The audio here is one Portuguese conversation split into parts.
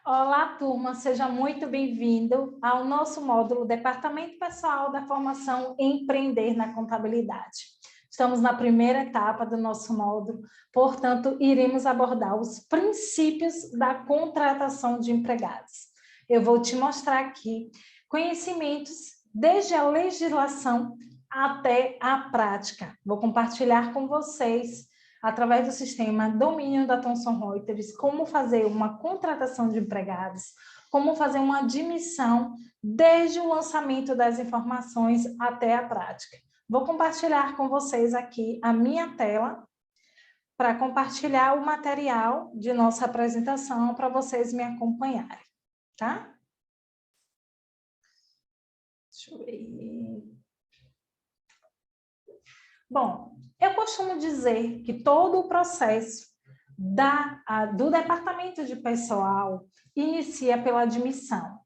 Olá, turma, seja muito bem-vindo ao nosso módulo Departamento Pessoal da Formação Empreender na Contabilidade. Estamos na primeira etapa do nosso módulo, portanto, iremos abordar os princípios da contratação de empregados. Eu vou te mostrar aqui conhecimentos desde a legislação até a prática. Vou compartilhar com vocês através do sistema domínio da Thomson Reuters, como fazer uma contratação de empregados, como fazer uma admissão desde o lançamento das informações até a prática. Vou compartilhar com vocês aqui a minha tela para compartilhar o material de nossa apresentação para vocês me acompanharem, tá? Deixa eu ver. Bom, eu costumo dizer que todo o processo do departamento de pessoal inicia pela admissão.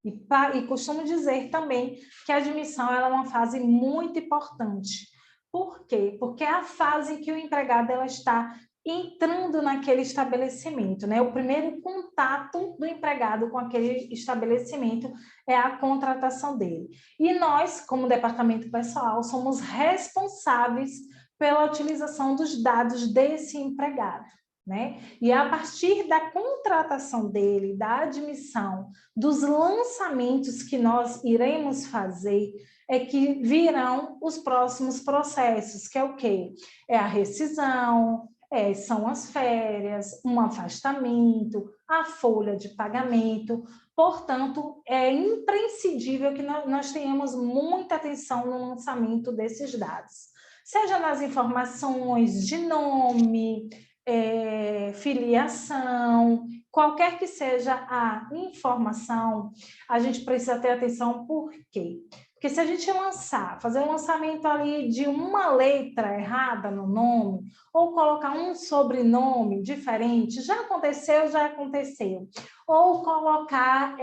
E costumo dizer também que a admissão ela é uma fase muito importante. Por quê? Porque é a fase em que o empregado ela está entrando naquele estabelecimento, né? O primeiro contato do empregado com aquele estabelecimento é a contratação dele. E nós, como departamento pessoal, somos responsáveis pela utilização dos dados desse empregado, né? E a partir da contratação dele, da admissão, dos lançamentos que nós iremos fazer, é que virão os próximos processos, que é o quê? É a rescisão, são as férias, um afastamento, a folha de pagamento. Portanto, é imprescindível que nós tenhamos muita atenção no lançamento desses dados. Seja nas informações de nome, filiação, qualquer que seja a informação, a gente precisa ter atenção. Por quê? Porque se a gente fazer um lançamento ali de uma letra errada no nome, ou colocar um sobrenome diferente, já aconteceu. Ou colocar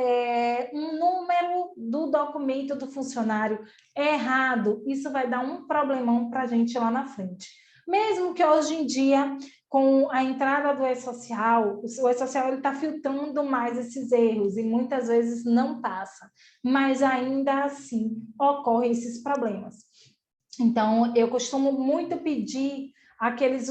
um número do documento do funcionário errado, isso vai dar um problemão para a gente lá na frente. Mesmo que hoje em dia, com a entrada do e-social, o e-social está filtrando mais esses erros e muitas vezes não passa, mas ainda assim ocorrem esses problemas. Então, eu costumo muito pedir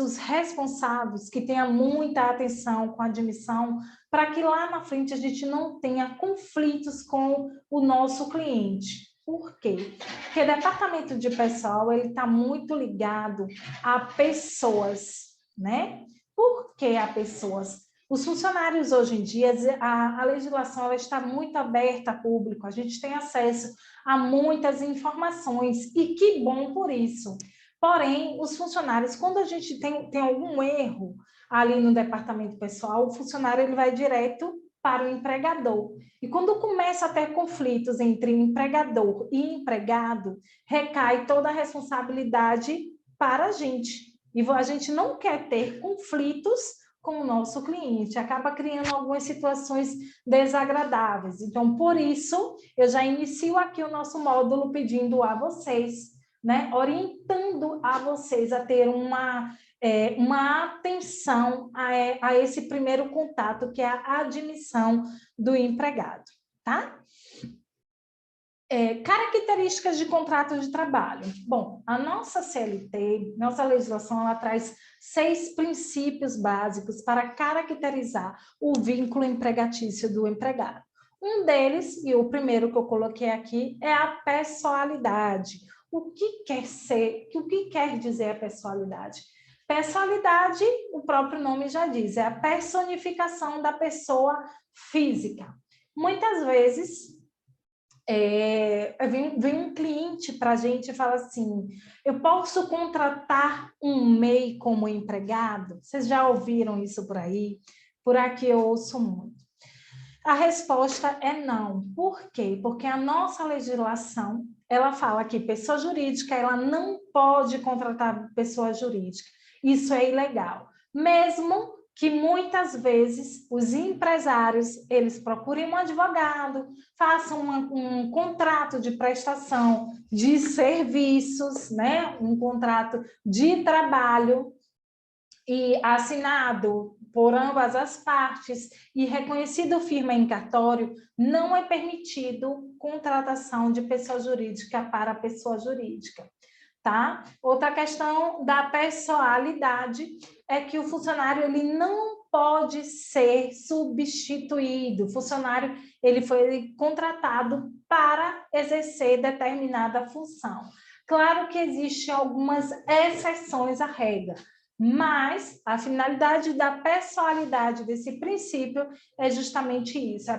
os responsáveis que tenham muita atenção com a admissão, para que lá na frente a gente não tenha conflitos com o nosso cliente. Por quê? Porque o departamento de pessoal ele está muito ligado a pessoas, né? Por que a pessoas? Os funcionários hoje em dia, a legislação ela está muito aberta a público, a gente tem acesso a muitas informações, e que bom por isso. Porém, os funcionários, quando a gente tem algum erro ali no departamento pessoal, o funcionário ele vai direto para o empregador. E quando começa a ter conflitos entre empregador e empregado, recai toda a responsabilidade para a gente. E a gente não quer ter conflitos com o nosso cliente, acaba criando algumas situações desagradáveis. Então, por isso, eu já inicio aqui o nosso módulo pedindo a vocês, né, orientando a vocês a ter uma atenção a esse primeiro contato, que é a admissão do empregado, tá? Características de contrato de trabalho. Bom, a nossa CLT, nossa legislação, ela traz 6 princípios básicos para caracterizar o vínculo empregatício do empregado. Um deles, e o primeiro que eu coloquei aqui, é a pessoalidade. O que quer dizer a pessoalidade? Pessoalidade, o próprio nome já diz, é a personificação da pessoa física. Muitas vezes, vem um cliente para a gente e fala assim: eu posso contratar um MEI como empregado? Vocês já ouviram isso por aí? Por aqui eu ouço muito. A resposta é não. Por quê? Porque a nossa legislação, ela fala que pessoa jurídica, ela não pode contratar pessoa jurídica. Isso é ilegal. Mesmo que muitas vezes os empresários, eles procurem um advogado, façam um contrato de prestação de serviços, né? Um contrato de trabalho, e assinado por ambas as partes e reconhecido firme em cartório, não é permitido contratação de pessoa jurídica para pessoa jurídica. Tá? Outra questão da pessoalidade é que o funcionário ele não pode ser substituído. O funcionário ele foi contratado para exercer determinada função. Claro que existem algumas exceções à regra, mas a finalidade da pessoalidade desse princípio é justamente isso, a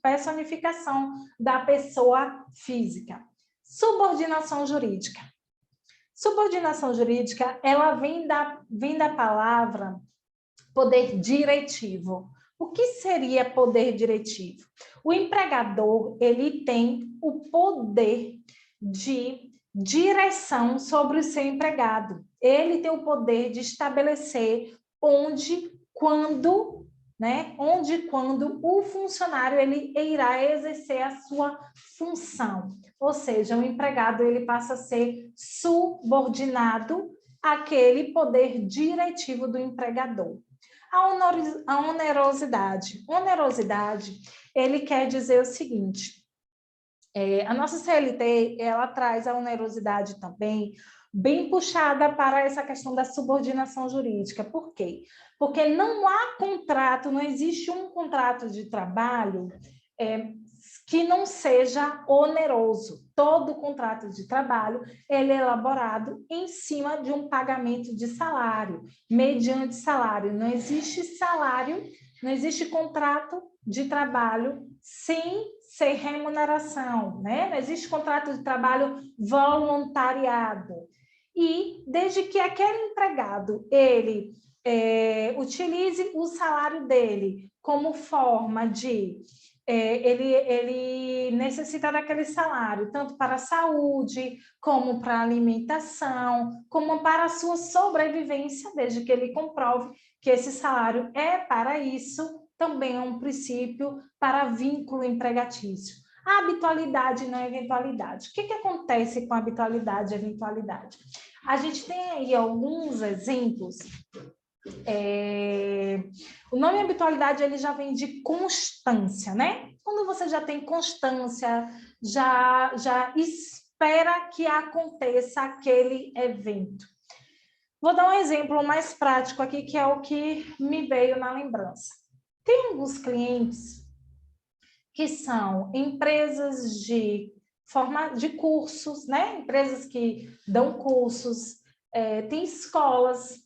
personificação da pessoa física. Subordinação jurídica. Subordinação jurídica, ela vem da palavra poder diretivo. O que seria poder diretivo? O empregador, ele tem o poder de direção sobre o seu empregado. Ele tem o poder de estabelecer onde, quando, né? Onde e quando o funcionário ele irá exercer a sua função. Ou seja, o empregado ele passa a ser subordinado àquele poder diretivo do empregador. A onerosidade. Onerosidade, ele quer dizer o seguinte, a nossa CLT, ela traz a onerosidade também bem puxada para essa questão da subordinação jurídica. Por quê? Porque não há contrato, não existe um contrato de trabalho que não seja oneroso. Todo contrato de trabalho ele é elaborado em cima de um pagamento de salário, mediante salário. Não existe salário, não existe contrato de trabalho sem ser remuneração, né? Não existe contrato de trabalho voluntariado. E desde que aquele empregado ele utilize o salário dele como forma de ele necessita daquele salário, tanto para a saúde, como para a alimentação, como para a sua sobrevivência, desde que ele comprove que esse salário é para isso, também é um princípio para vínculo empregatício. A habitualidade não é eventualidade. O que acontece com a habitualidade e eventualidade? A gente tem aí alguns exemplos. O nome habitualidade ele já vem de constância, né? Quando você já tem constância, já espera que aconteça aquele evento. Vou dar um exemplo mais prático aqui, que é o que me veio na lembrança. Tem alguns clientes que são empresas de cursos, né? Empresas que dão cursos, tem escolas.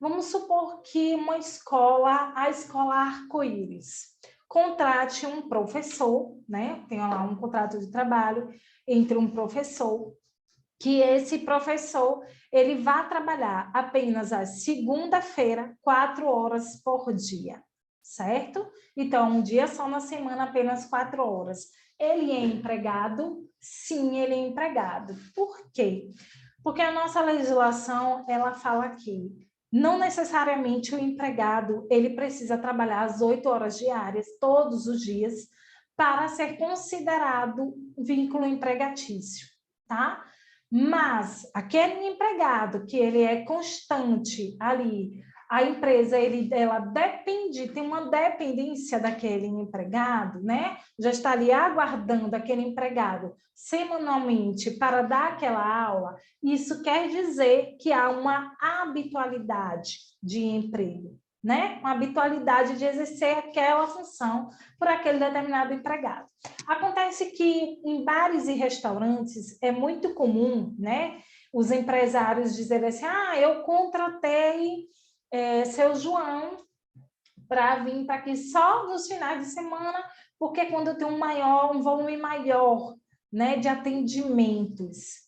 Vamos supor que uma escola, a escola Arco-Íris, contrate um professor, né? Tem lá um contrato de trabalho entre um professor, que esse professor ele vai trabalhar apenas a segunda-feira, 4 horas por dia, certo? Então, um dia só na semana, apenas 4 horas. Ele é empregado? Sim, ele é empregado. Por quê? Porque a nossa legislação, ela fala aqui, não necessariamente o empregado ele precisa trabalhar as 8 horas diárias, todos os dias, para ser considerado vínculo empregatício, tá? Mas aquele empregado que ele é constante ali, a empresa ela tem uma dependência daquele empregado, né? Já está ali aguardando aquele empregado semanalmente para dar aquela aula. Isso quer dizer que há uma habitualidade de emprego, né? Uma habitualidade de exercer aquela função por aquele determinado empregado. Acontece que em bares e restaurantes é muito comum, né? Os empresários dizerem assim, eu contratei seu João para vir para aqui só nos finais de semana, porque quando tem um volume maior, né, de atendimentos.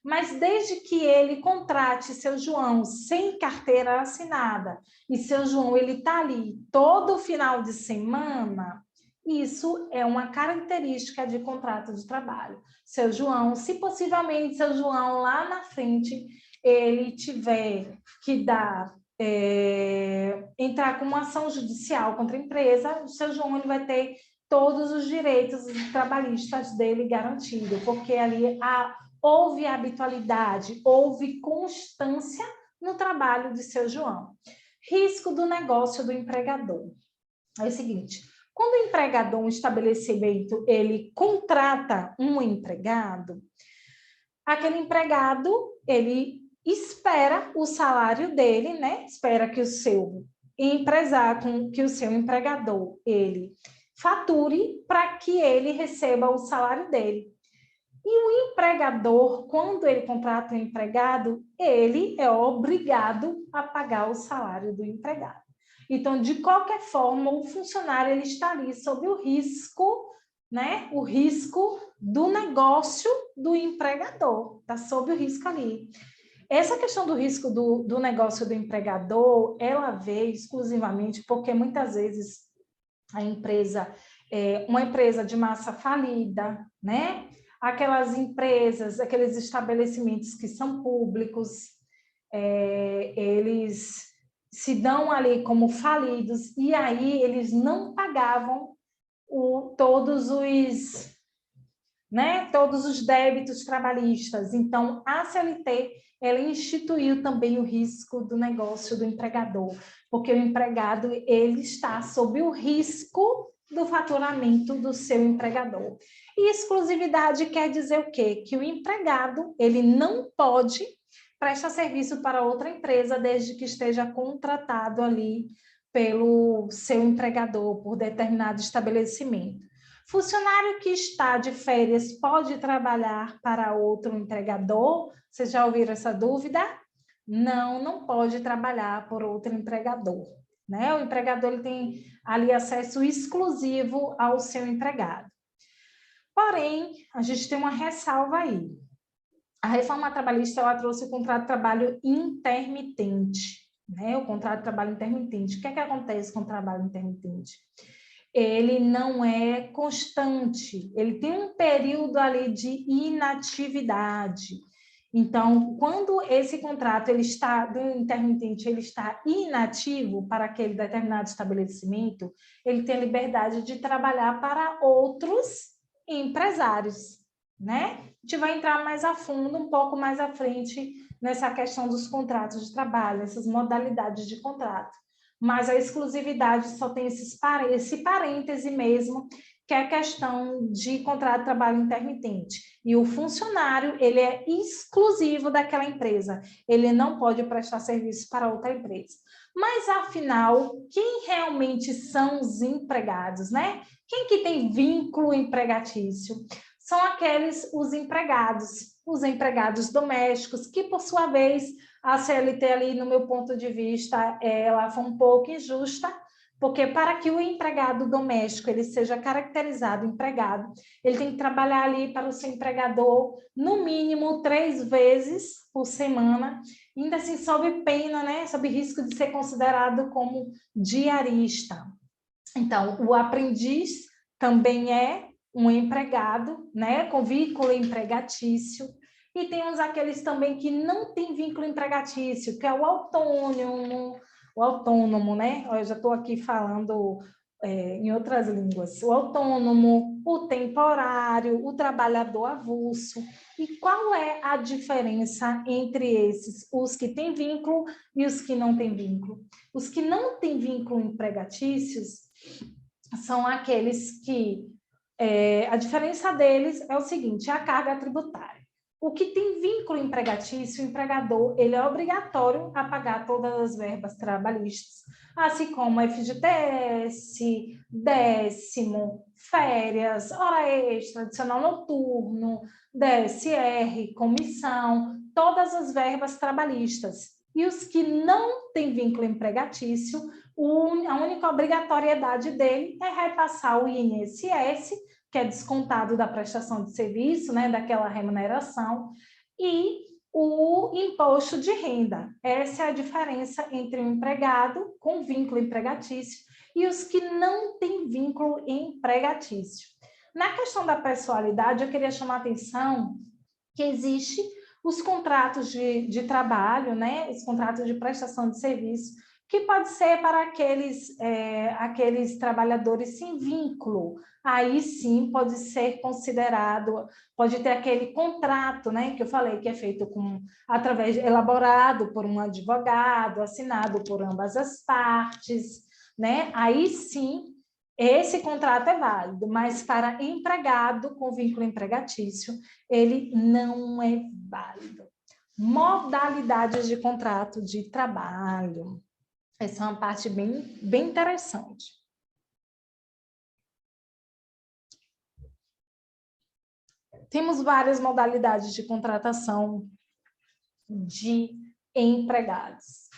Mas desde que ele contrate seu João sem carteira assinada e seu João ele está ali todo final de semana, isso é uma característica de contrato de trabalho. Seu João, se possivelmente seu João lá na frente ele tiver que entrar com uma ação judicial contra a empresa, o seu João ele vai ter todos os direitos trabalhistas dele garantidos, porque ali houve habitualidade, houve constância no trabalho de seu João. Risco do negócio do empregador. É o seguinte, quando o empregador, um estabelecimento, ele contrata um empregado, aquele empregado, ele espera o salário dele, né? Espera que o seu empresário, que o seu empregador, ele fature para que ele receba o salário dele. E o empregador, quando ele contrata um empregado, ele é obrigado a pagar o salário do empregado. Então, de qualquer forma, o funcionário ele está ali sob o risco, né? O risco do negócio do empregador, está sob o risco ali. Essa questão do risco do negócio do empregador, ela veio exclusivamente porque muitas vezes a empresa uma empresa de massa falida, né? Aquelas empresas, aqueles estabelecimentos que são públicos, eles se dão ali como falidos e aí eles não pagavam todos os débitos trabalhistas. Então, a CLT, ela instituiu também o risco do negócio do empregador, porque o empregado, ele está sob o risco do faturamento do seu empregador. E exclusividade quer dizer o quê? Que o empregado, ele não pode prestar serviço para outra empresa desde que esteja contratado ali pelo seu empregador, por determinado estabelecimento. Funcionário que está de férias pode trabalhar para outro empregador? Vocês já ouviram essa dúvida? Não, não pode trabalhar por outro empregador, né? O empregador ele tem ali acesso exclusivo ao seu empregado. Porém, a gente tem uma ressalva aí. A reforma trabalhista ela trouxe o contrato de trabalho intermitente, né? O contrato de trabalho intermitente. O que é que acontece com o trabalho intermitente? Ele não é constante, ele tem um período ali de inatividade. Então, quando esse contrato ele está do intermitente, ele está inativo para aquele determinado estabelecimento, ele tem a liberdade de trabalhar para outros empresários, né? A gente vai entrar mais a fundo, um pouco mais à frente, nessa questão dos contratos de trabalho, essas modalidades de contrato. Mas a exclusividade só tem esse parêntese mesmo, que é a questão de contrato de trabalho intermitente. E o funcionário, ele é exclusivo daquela empresa, ele não pode prestar serviço para outra empresa. Mas, afinal, quem realmente são os empregados, né? Quem que tem vínculo empregatício? São os empregados domésticos, que, por sua vez, a CLT ali, no meu ponto de vista, ela foi um pouco injusta, porque para que o empregado doméstico ele seja caracterizado empregado, ele tem que trabalhar ali para o seu empregador no mínimo 3 vezes por semana, ainda assim sob pena, né, sob risco de ser considerado como diarista. Então, o aprendiz também é um empregado, né, com vínculo empregatício. E temos aqueles também que não têm vínculo empregatício, que é o autônomo, né? Eu já estou aqui falando em outras línguas. O autônomo, o temporário, o trabalhador avulso. E qual é a diferença entre esses, os que têm vínculo e os que não têm vínculo? Os que não têm vínculo empregatícios são aqueles que a diferença deles é o seguinte, a carga tributária. O que tem vínculo empregatício, o empregador, ele é obrigatório a pagar todas as verbas trabalhistas, assim como FGTS, décimo, férias, hora extra, adicional noturno, DSR, comissão, todas as verbas trabalhistas. E os que não têm vínculo empregatício, a única obrigatoriedade dele é repassar o INSS, que é descontado da prestação de serviço, né, daquela remuneração, e o imposto de renda. Essa é a diferença entre um empregado com vínculo empregatício e os que não têm vínculo empregatício. Na questão da pessoalidade, eu queria chamar a atenção que existe os contratos de trabalho, né, os contratos de prestação de serviço, que pode ser para aqueles trabalhadores sem vínculo. Aí sim pode ser considerado, pode ter aquele contrato, né, que eu falei, que é feito elaborado por um advogado, assinado por ambas as partes, né? Aí sim, esse contrato é válido, mas para empregado com vínculo empregatício, ele não é válido. Modalidades de contrato de trabalho. Essa é uma parte bem interessante. Temos várias modalidades de contratação de empregados.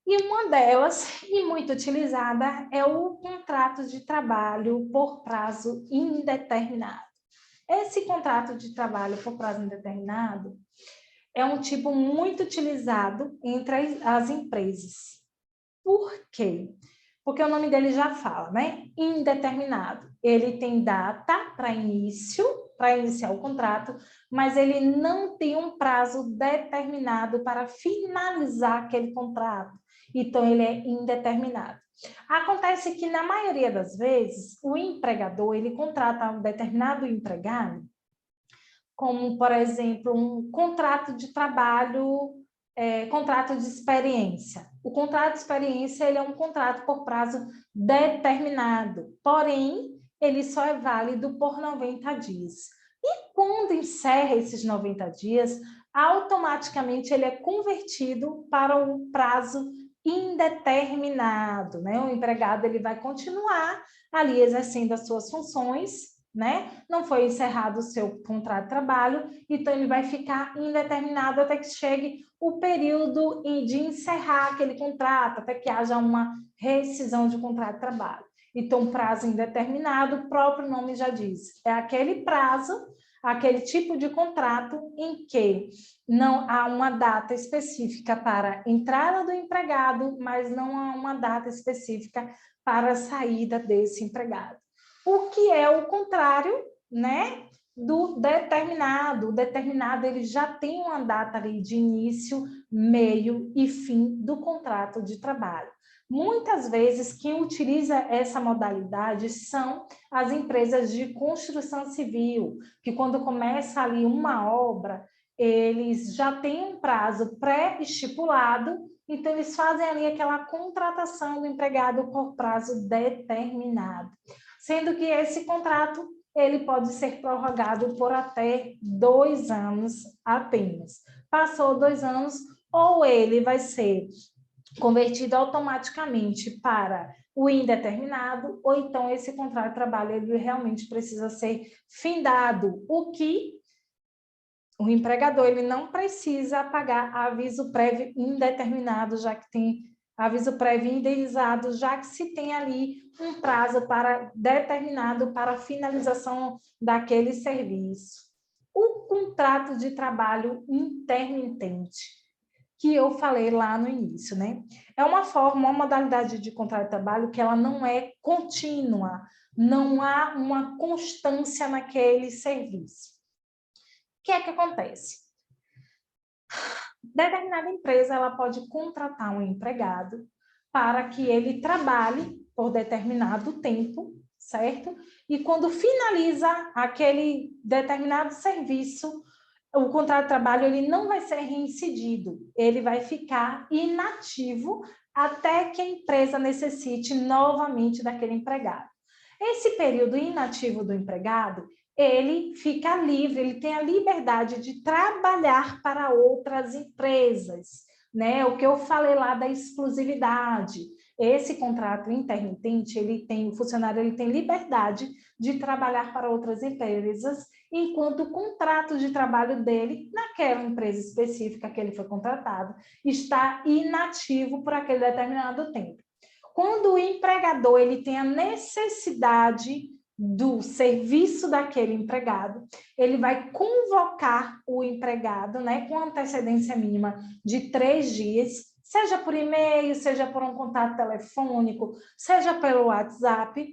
E uma delas, e muito utilizada, é o contrato de trabalho por prazo indeterminado. Esse contrato de trabalho por prazo indeterminado é um tipo muito utilizado entre as empresas. Por quê? Porque o nome dele já fala, né? Indeterminado. Ele tem data para iniciar o contrato, mas ele não tem um prazo determinado para finalizar aquele contrato. Então, ele é indeterminado. Acontece que, na maioria das vezes, o empregador, ele contrata um determinado empregado, como, por exemplo, um contrato de trabalho, contrato de experiência. O contrato de experiência ele é um contrato por prazo determinado, porém, ele só é válido por 90 dias. E quando encerra esses 90 dias, automaticamente ele é convertido para um prazo indeterminado, né? O empregado ele vai continuar ali exercendo as suas funções, né? Não foi encerrado o seu contrato de trabalho, então ele vai ficar indeterminado até que chegue o período de encerrar aquele contrato, até que haja uma rescisão de contrato de trabalho. Então, prazo indeterminado, o próprio nome já diz, é aquele prazo, aquele tipo de contrato em que não há uma data específica para a entrada do empregado, mas não há uma data específica para a saída desse empregado. O que é o contrário, né, do determinado. O determinado ele já tem uma data ali de início, meio e fim do contrato de trabalho. Muitas vezes quem utiliza essa modalidade são as empresas de construção civil, que quando começa ali uma obra, eles já têm um prazo pré-estipulado, então eles fazem ali aquela contratação do empregado por prazo determinado. Sendo que esse contrato ele pode ser prorrogado por até 2 anos apenas. Passou 2 anos, ou ele vai ser convertido automaticamente para o indeterminado, ou então esse contrato de trabalho ele realmente precisa ser findado, o que o empregador ele não precisa pagar aviso prévio indeterminado, já que tem aviso prévio indenizado, já que se tem ali um prazo para determinado para a finalização daquele serviço. O contrato de trabalho intermitente, que eu falei lá no início, né? É uma forma, uma modalidade de contrato de trabalho que ela não é contínua, não há uma constância naquele serviço. O que é que acontece? Determinada empresa ela pode contratar um empregado para que ele trabalhe por determinado tempo, certo? E quando finaliza aquele determinado serviço, o contrato de trabalho ele não vai ser reincidido, ele vai ficar inativo até que a empresa necessite novamente daquele empregado. Esse período inativo do empregado, ele fica livre, ele tem a liberdade de trabalhar para outras empresas, né? O que eu falei lá da exclusividade. Esse contrato intermitente, o funcionário ele tem liberdade de trabalhar para outras empresas, enquanto o contrato de trabalho dele, naquela empresa específica que ele foi contratado, está inativo por aquele determinado tempo. Quando o empregador ele tem a necessidade do serviço daquele empregado, ele vai convocar o empregado, né, com antecedência mínima de 3 dias, seja por e-mail, seja por um contato telefônico, seja pelo WhatsApp,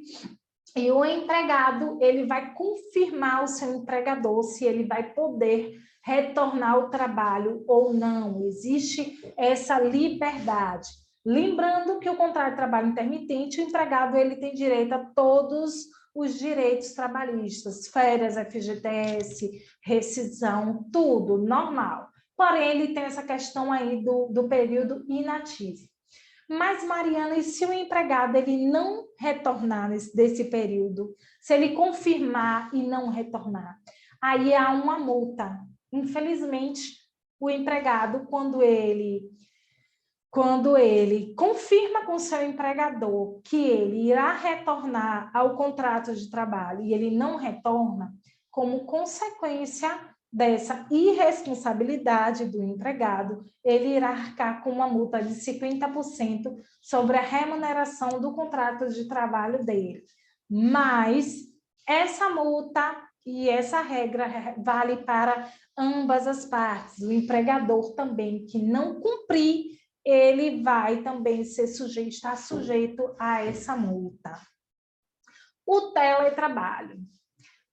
e o empregado ele vai confirmar o seu empregador se ele vai poder retornar ao trabalho ou não. Existe essa liberdade. Lembrando que o contrato de trabalho intermitente, o empregado ele tem direito a todos os direitos trabalhistas, férias, FGTS, rescisão, tudo normal. Porém, ele tem essa questão aí do período inativo. Mas, Mariana, e se o empregado ele não retornar desse período, se ele confirmar e não retornar, aí há uma multa. Infelizmente, o empregado, quando ele confirma com o seu empregador que ele irá retornar ao contrato de trabalho e ele não retorna, como consequência dessa irresponsabilidade do empregado, ele irá arcar com uma multa de 50% sobre a remuneração do contrato de trabalho dele. Mas essa multa e essa regra vale para ambas as partes. O empregador também que não cumprir, ele vai também estar sujeito a essa multa. O teletrabalho.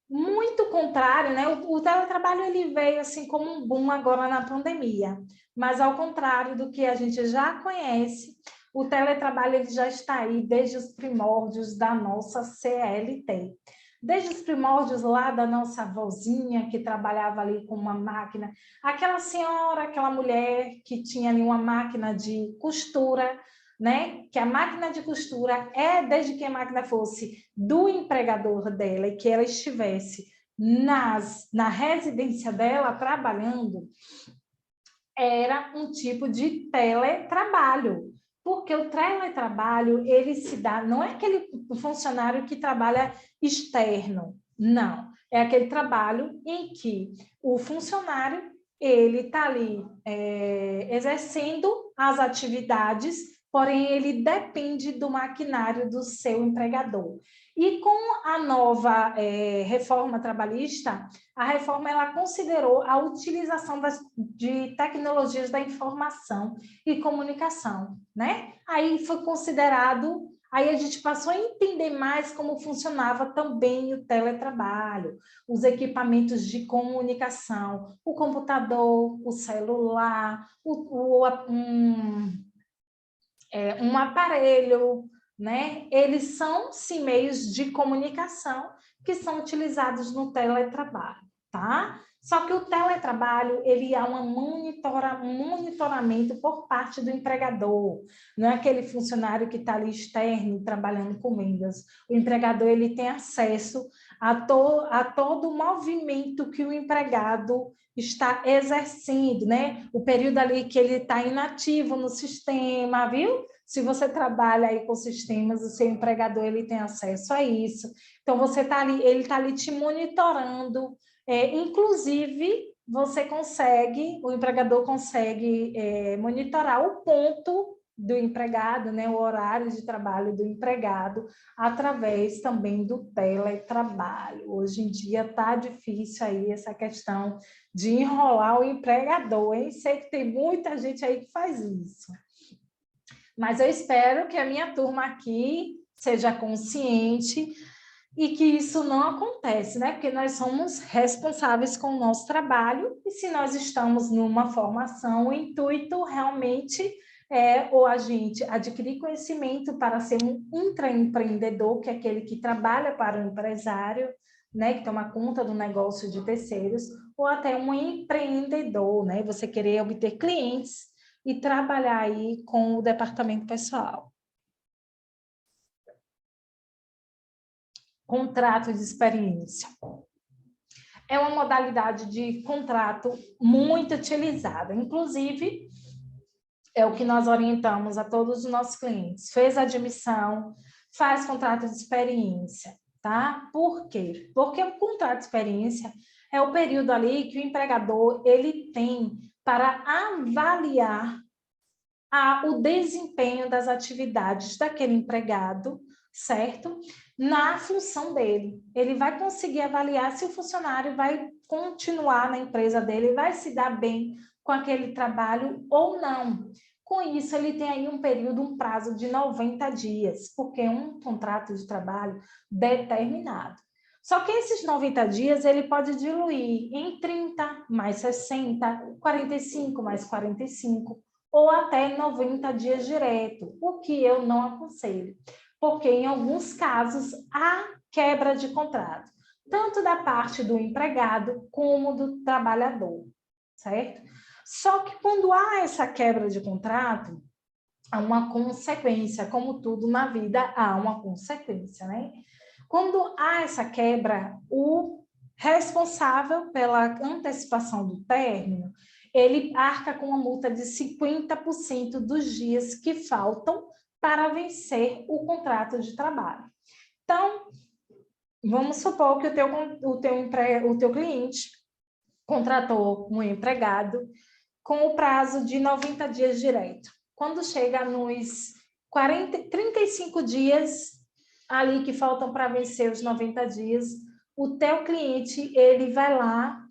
Muito contrário, né? O teletrabalho ele veio assim como um boom agora na pandemia, mas ao contrário do que a gente já conhece, o teletrabalho ele já está aí desde os primórdios da nossa CLT. Desde os primórdios lá da nossa avózinha, que trabalhava ali com uma máquina, aquela senhora, aquela mulher que tinha ali uma máquina de costura, né? Que a máquina de costura desde que a máquina fosse do empregador dela e que ela estivesse na residência dela trabalhando, era um tipo de teletrabalho. Porque o teletrabalho, ele se dá, não é aquele funcionário que trabalha externo, não. É aquele trabalho em que o funcionário, ele está ali exercendo as atividades, porém ele depende do maquinário do seu empregador. E com a nova reforma trabalhista, a reforma ela considerou a utilização de tecnologias da informação e comunicação, né? Aí foi considerado, aí a gente passou a entender mais como funcionava também o teletrabalho, os equipamentos de comunicação, o computador, o celular, um aparelho, né? Eles são, sim, meios de comunicação que são utilizados no teletrabalho, tá? Só que o teletrabalho, ele há um monitoramento por parte do empregador, não é aquele funcionário que está ali externo, trabalhando com vendas. O empregador, ele tem acesso a todo o movimento que o empregado está exercendo, né? O período ali que ele está inativo no sistema, viu? Se você trabalha aí com sistemas, o seu empregador ele tem acesso a isso. Então, você está ali, ele está ali te monitorando. Inclusive, o empregador consegue monitorar o ponto do empregado, né, o horário de trabalho do empregado, através também do teletrabalho. Hoje em dia está difícil aí essa questão de enrolar o empregador, hein? Sei que tem muita gente aí que faz isso. Mas eu espero que a minha turma aqui seja consciente e que isso não acontece, né? Porque nós somos responsáveis com o nosso trabalho e se nós estamos numa formação, o intuito realmente ou a gente adquirir conhecimento para ser um intraempreendedor, que é aquele que trabalha para o empresário, né? Que toma conta do negócio de terceiros, ou até um empreendedor, né? Você querer obter clientes e trabalhar aí com o departamento pessoal. Contrato de experiência. É uma modalidade de contrato muito utilizada. Inclusive, é o que nós orientamos a todos os nossos clientes. Fez admissão, faz contrato de experiência, tá? Por quê? Porque o contrato de experiência é o período ali que o empregador ele tem para avaliar o desempenho das atividades daquele empregado, certo? Na função dele. Ele vai conseguir avaliar se o funcionário vai continuar na empresa dele, vai se dar bem com aquele trabalho ou não. Com isso, ele tem aí um período, um prazo de 90 dias, porque é um contrato de trabalho determinado. Só que esses 90 dias ele pode diluir em 30 mais 60, 45 mais 45, ou até 90 dias direto, o que eu não aconselho, porque em alguns casos há quebra de contrato, tanto da parte do empregado como do trabalhador, certo? Só que quando há essa quebra de contrato, há uma consequência, como tudo na vida há uma consequência, né? Quando há essa quebra, o responsável pela antecipação do término, ele arca com uma multa de 50% dos dias que faltam para vencer o contrato de trabalho. Então, vamos supor que o teu cliente contratou um empregado com o prazo de 90 dias direto. Quando chega nos 35 dias ali que faltam para vencer os 90 dias, o teu cliente, ele vai lá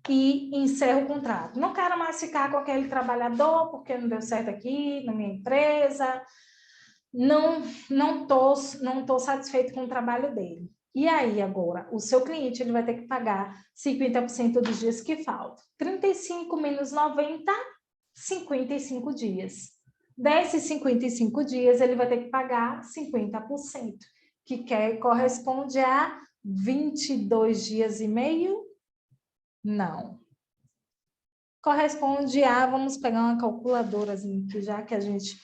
e encerra o contrato. Não quero mais ficar com aquele trabalhador porque não deu certo aqui na minha empresa, não tô satisfeito com o trabalho dele. E aí, agora, o seu cliente ele vai ter que pagar 50% dos dias que faltam. 35 menos 90, 55 dias. Desses 55 dias, ele vai ter que pagar 50%, que corresponde a 22 dias e meio? Não. Corresponde a, vamos pegar uma calculadora, assim, que já que a gente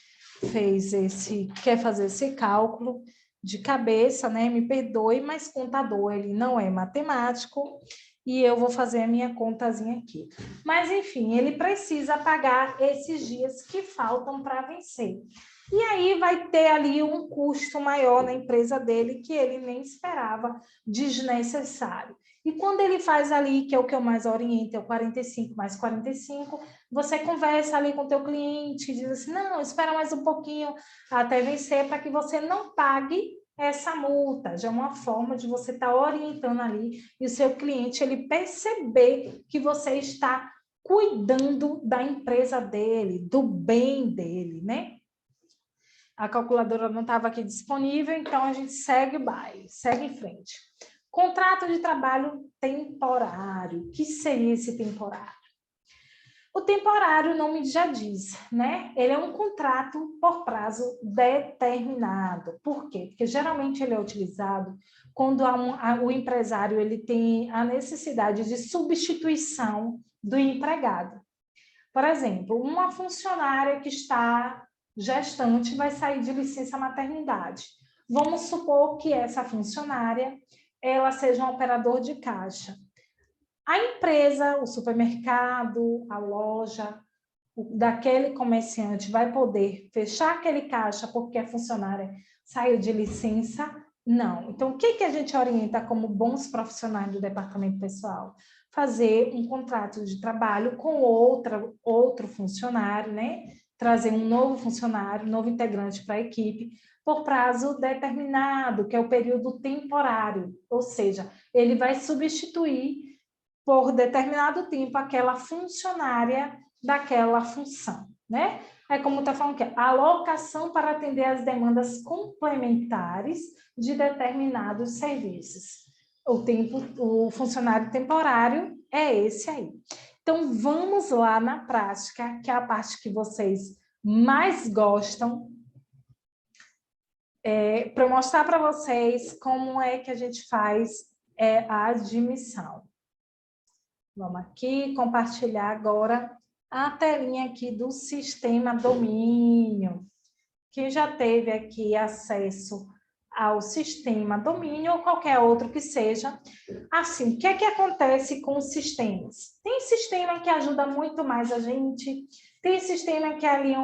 quer fazer esse cálculo de cabeça, né? Me perdoe, mas contador, ele não é matemático, e eu vou fazer a minha contazinha aqui. Mas, enfim, ele precisa pagar esses dias que faltam para vencer. E aí vai ter ali um custo maior na empresa dele que ele nem esperava, desnecessário. E quando ele faz ali, que é o que eu mais oriento, é o 45 mais 45, você conversa ali com o teu cliente, diz assim, não, espera mais um pouquinho até vencer para que você não pague essa multa. Já é uma forma de você estar orientando ali e o seu cliente ele perceber que você está cuidando da empresa dele, do bem dele, né? A calculadora não estava aqui disponível, então a gente segue o baile, segue em frente. Contrato de trabalho temporário. O que seria esse temporário? O temporário, o nome já diz, né? Ele é um contrato por prazo determinado. Por quê? Porque geralmente ele é utilizado quando o empresário ele tem a necessidade de substituição do empregado. Por exemplo, uma funcionária que está gestante vai sair de licença maternidade. Vamos supor que essa funcionária ela seja um operador de caixa. A empresa, o supermercado, a loja, daquele comerciante vai poder fechar aquele caixa porque a funcionária saiu de licença? Não. Então, o que a gente orienta como bons profissionais do departamento pessoal? Fazer um contrato de trabalho com outro funcionário, né? Trazer um novo funcionário, um novo integrante para a equipe, por prazo determinado, que é o período temporário, ou seja, ele vai substituir por determinado tempo aquela funcionária daquela função, né? É como está falando que é alocação para atender as demandas complementares de determinados serviços. O funcionário temporário é esse aí. Então, vamos lá na prática, que é a parte que vocês mais gostam, para eu mostrar para vocês como é que a gente faz a admissão. Vamos aqui compartilhar agora a telinha aqui do sistema domínio. Quem já teve aqui acesso ao sistema domínio ou qualquer outro que seja. Assim, o que é que acontece com os sistemas? Tem sistema que ajuda muito mais a gente, tem sistema que ali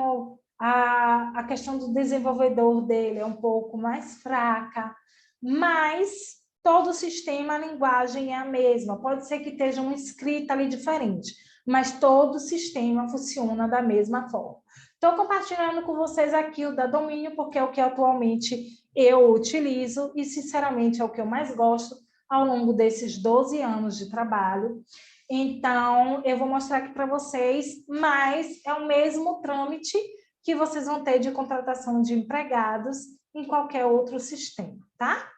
a questão do desenvolvedor dele é um pouco mais fraca, mas todo sistema, a linguagem é a mesma. Pode ser que esteja uma escrita ali diferente, mas todo sistema funciona da mesma forma. Estou compartilhando com vocês aqui o da domínio, porque é o que atualmente eu utilizo e, sinceramente, é o que eu mais gosto ao longo desses 12 anos de trabalho. Então, eu vou mostrar aqui para vocês, mas é o mesmo trâmite que vocês vão ter de contratação de empregados em qualquer outro sistema, tá?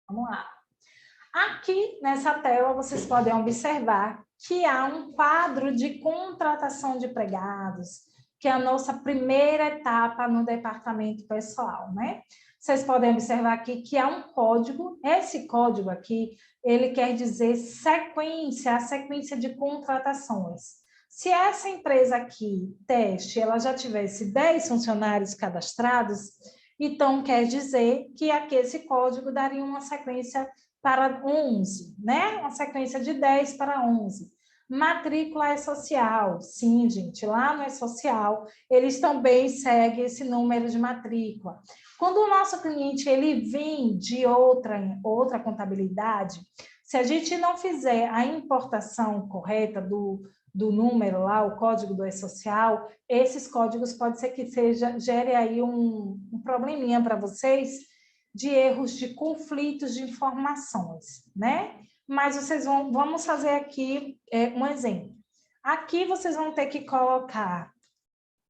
Vamos lá. Aqui nessa tela vocês podem observar que há um quadro de contratação de empregados, que é a nossa primeira etapa no departamento pessoal, né? Vocês podem observar aqui que há um código, esse código aqui, ele quer dizer sequência, a sequência de contratações. Se essa empresa aqui, teste, ela já tivesse 10 funcionários cadastrados, então quer dizer que aqui esse código daria uma sequência para 11, né? Uma sequência de 10 para 11. Matrícula é social, sim, gente, lá no E-Social, eles também seguem esse número de matrícula. Quando o nosso cliente ele vem de outra contabilidade, se a gente não fizer a importação correta do número lá, o código do E-Social, esses códigos pode ser que gere aí um probleminha para vocês de erros de conflitos de informações, né? Mas vamos fazer aqui um exemplo. Aqui vocês vão ter que colocar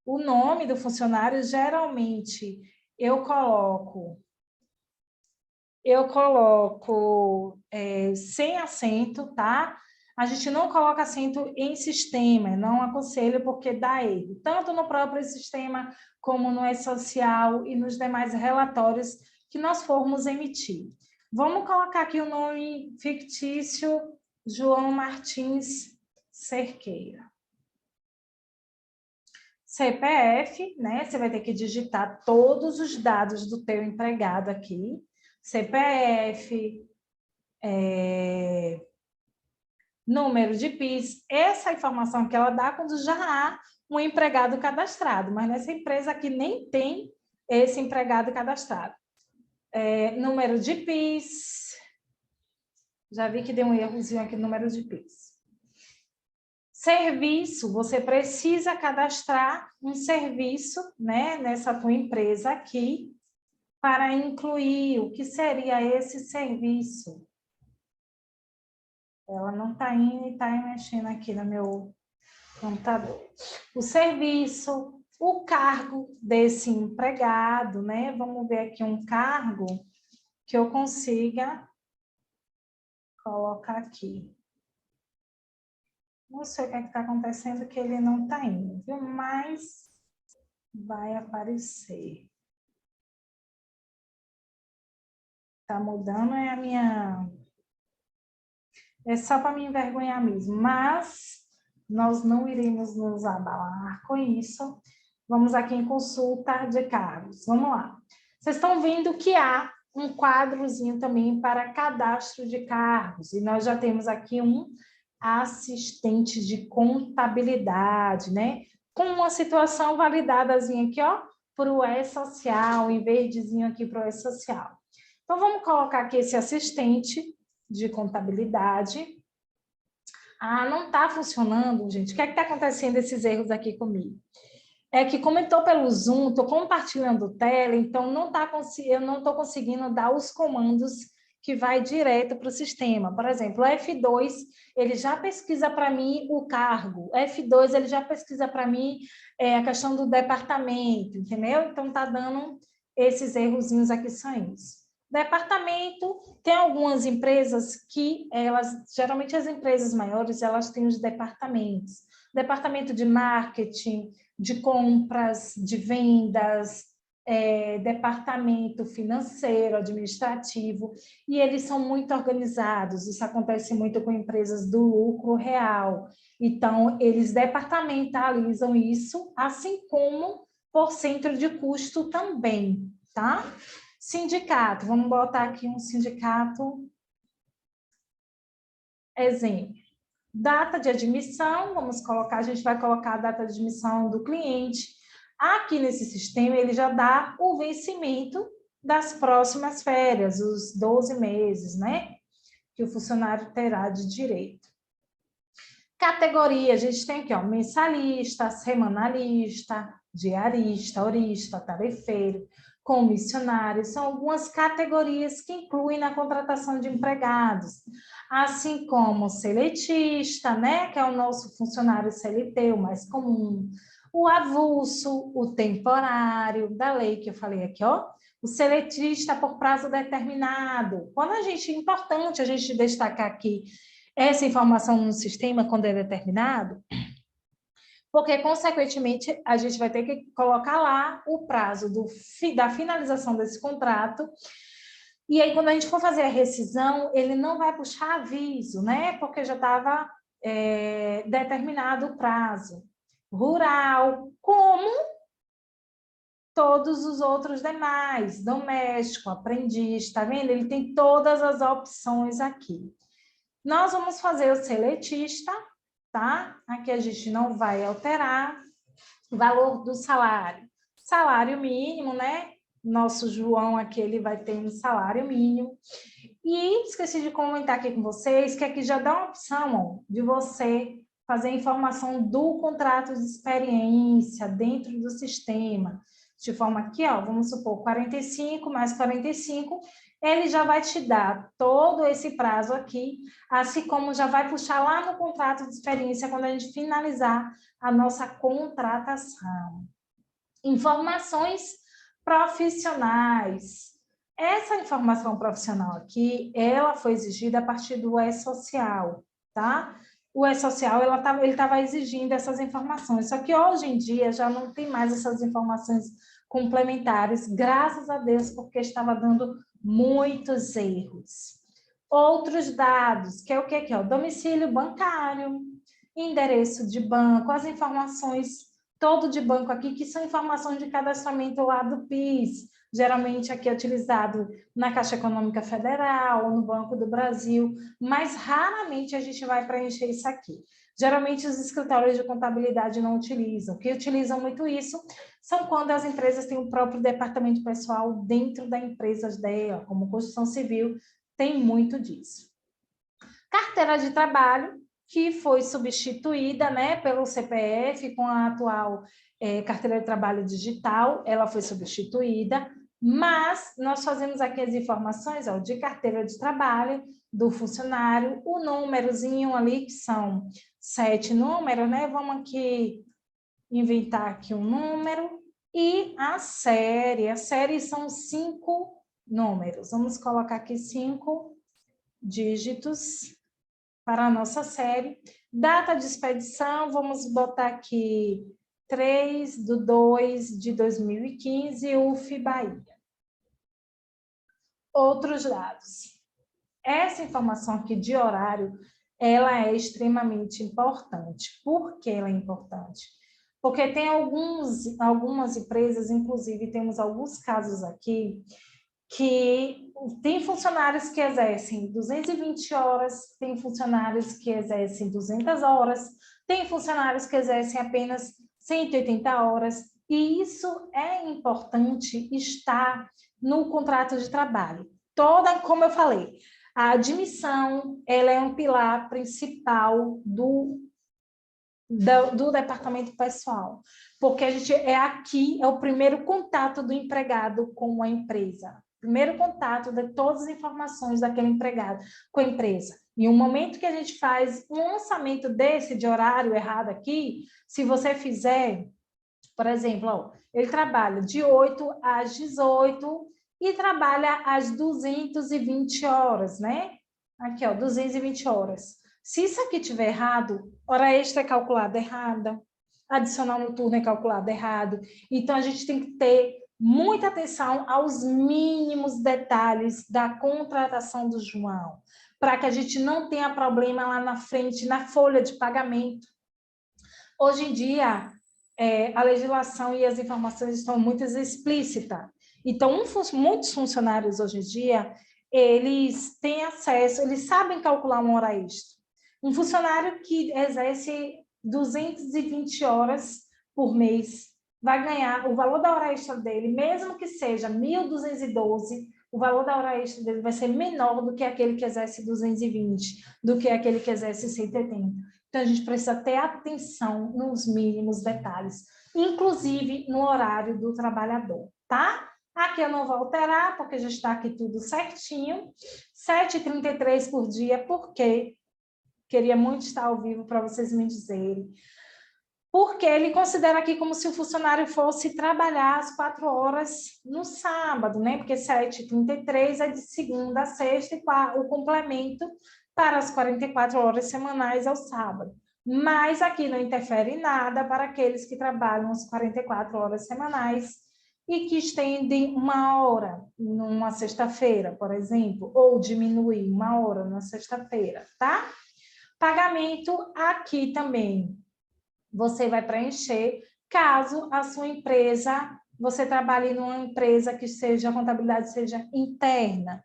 o nome do funcionário, geralmente eu coloco sem acento, tá? A gente não coloca acento em sistema, não aconselho porque dá erro, tanto no próprio sistema como no E-Social e nos demais relatórios que nós formos emitir. Vamos colocar aqui o nome fictício, João Martins Cerqueira. CPF, né? Você vai ter que digitar todos os dados do teu empregado aqui. CPF, número de PIS, essa informação que ela dá quando já há um empregado cadastrado, mas nessa empresa aqui nem tem esse empregado cadastrado. Número de PIS, já vi que deu um errozinho aqui no número de PIS. Serviço, você precisa cadastrar um serviço, né, nessa tua empresa aqui, para incluir o que seria esse serviço. Ela não está indo e está mexendo aqui no meu computador. O serviço, o cargo desse empregado, né? Vamos ver aqui um cargo que eu consiga colocar aqui. Não sei o que é que está acontecendo, que ele não está indo, viu? Mas vai aparecer. Está mudando, é a minha... É só para me envergonhar mesmo, mas nós não iremos nos abalar com isso. Vamos aqui em consulta de cargos. Vamos lá. Vocês estão vendo que há um quadrozinho também para cadastro de cargos. E nós já temos aqui um assistente de contabilidade, né? Com uma situação validadazinha aqui, ó, para o E-Social, em verdezinho aqui para o E-Social. Então, vamos colocar aqui esse assistente de contabilidade. Ah, não está funcionando, gente. O que é que está acontecendo esses erros aqui comigo? É que como eu estou pelo Zoom, estou compartilhando tela, então eu não estou conseguindo dar os comandos que vai direto para o sistema. Por exemplo, o F2, ele já pesquisa para mim o cargo. F2, ele já pesquisa para mim a questão do departamento, entendeu? Então, está dando esses errozinhos aqui saindo. Departamento, tem algumas empresas que geralmente as empresas maiores, elas têm os departamentos. Departamento de marketing, de compras, de vendas, departamento financeiro, administrativo, e eles são muito organizados. Isso acontece muito com empresas do lucro real. Então, eles departamentalizam isso, assim como por centro de custo também, tá? Sindicato, vamos botar aqui um sindicato, exemplo. Data de admissão, a gente vai colocar a data de admissão do cliente. Aqui nesse sistema, ele já dá o vencimento das próximas férias, os 12 meses, né? Que o funcionário terá de direito. Categoria, a gente tem aqui, ó, mensalista, semanalista, diarista, horista, tarefeiro, comissionário, são algumas categorias que incluem na contratação de empregados, assim como seletista, né, que é o nosso funcionário CLT, o mais comum, O avulso, o temporário, da lei que eu falei aqui, ó. O seletista por prazo determinado. Quando a gente, é importante a gente destacar aqui essa informação no sistema quando é determinado, porque, consequentemente, a gente vai ter que colocar lá o prazo da finalização desse contrato. E aí, quando a gente for fazer a rescisão, ele não vai puxar aviso, né? Porque já estava determinado o prazo. Rural, como todos os outros demais, doméstico, aprendiz, tá vendo? Ele tem todas as opções aqui. Nós vamos fazer o seletista, tá? Aqui a gente não vai alterar o valor do salário. Salário mínimo, né? Nosso João aqui, ele vai ter um salário mínimo. E esqueci de comentar aqui com vocês que aqui já dá uma opção, ó, de você fazer a informação do contrato de experiência dentro do sistema. De forma aqui, ó, vamos supor, 45 mais 45, ele já vai te dar todo esse prazo aqui, assim como já vai puxar lá no contrato de experiência quando a gente finalizar a nossa contratação. Informações profissionais. Essa informação profissional aqui, ela foi exigida a partir do E-Social, tá? O E-Social, ele estava exigindo essas informações, só que hoje em dia já não tem mais essas informações complementares, graças a Deus, porque estava dando muitos erros. Outros dados, que é o que aqui, ó? Domicílio bancário, endereço de banco, as informações todo de banco aqui, que são informações de cadastramento lá do PIS, geralmente aqui é utilizado na Caixa Econômica Federal ou no Banco do Brasil, mas raramente a gente vai preencher isso aqui. Geralmente os escritórios de contabilidade não utilizam. Que utilizam muito isso são quando as empresas têm o próprio departamento pessoal dentro da empresa dela, como construção civil, tem muito disso. Carteira de trabalho, que foi substituída, né, pelo CPF com a atual carteira de trabalho digital, ela foi substituída, mas nós fazemos aqui as informações ó, de carteira de trabalho do funcionário, o númerozinho ali, que são 7 números, né? Vamos aqui inventar aqui um número, e a série são 5 números, vamos colocar aqui 5 dígitos, para a nossa série. Data de expedição, vamos botar aqui 3/2/2015, UF Bahia. Outros dados. Essa informação aqui de horário, ela é extremamente importante. Por que ela é importante? Porque tem algumas empresas, inclusive temos alguns casos aqui, que tem funcionários que exercem 220 horas, tem funcionários que exercem 200 horas, tem funcionários que exercem apenas 180 horas, e isso é importante estar no contrato de trabalho. Como eu falei, a admissão, ela é um pilar principal do departamento pessoal, porque a gente é o primeiro contato do empregado com a empresa, primeiro contato de todas as informações daquele empregado com a empresa. E o momento que a gente faz um lançamento desse de horário errado aqui, se você fizer, por exemplo, ó, ele trabalha de 8 às 18 e trabalha às 220 horas, né? Aqui, ó, 220 horas. Se isso aqui estiver errado, hora extra é calculada errada, adicional noturno é calculado errado. Então, a gente tem que ter muita atenção aos mínimos detalhes da contratação do João, para que a gente não tenha problema lá na frente, na folha de pagamento. Hoje em dia, a legislação e as informações estão muito explícitas. Então, muitos funcionários hoje em dia, eles têm acesso, eles sabem calcular uma hora extra. Um funcionário que exerce 220 horas por mês vai ganhar o valor da hora extra dele, mesmo que seja 1.212, o valor da hora extra dele vai ser menor do que aquele que exerce 220, do que aquele que exerce 180. Então, a gente precisa ter atenção nos mínimos detalhes, inclusive no horário do trabalhador, tá? Aqui eu não vou alterar, porque já está aqui tudo certinho. 7h33 por dia, porque queria muito estar ao vivo para vocês me dizerem. porque ele considera aqui como se o funcionário fosse trabalhar as 4 horas no sábado, né? Porque 7h33 é de segunda a sexta e o complemento para as 44 horas semanais ao sábado. Mas aqui não interfere em nada para aqueles que trabalham as 44 horas semanais e que estendem 1 hora numa sexta-feira, por exemplo, ou diminuir 1 hora na sexta-feira, tá? Pagamento aqui também você vai preencher, caso a sua empresa, você trabalhe numa empresa que seja, a contabilidade seja interna.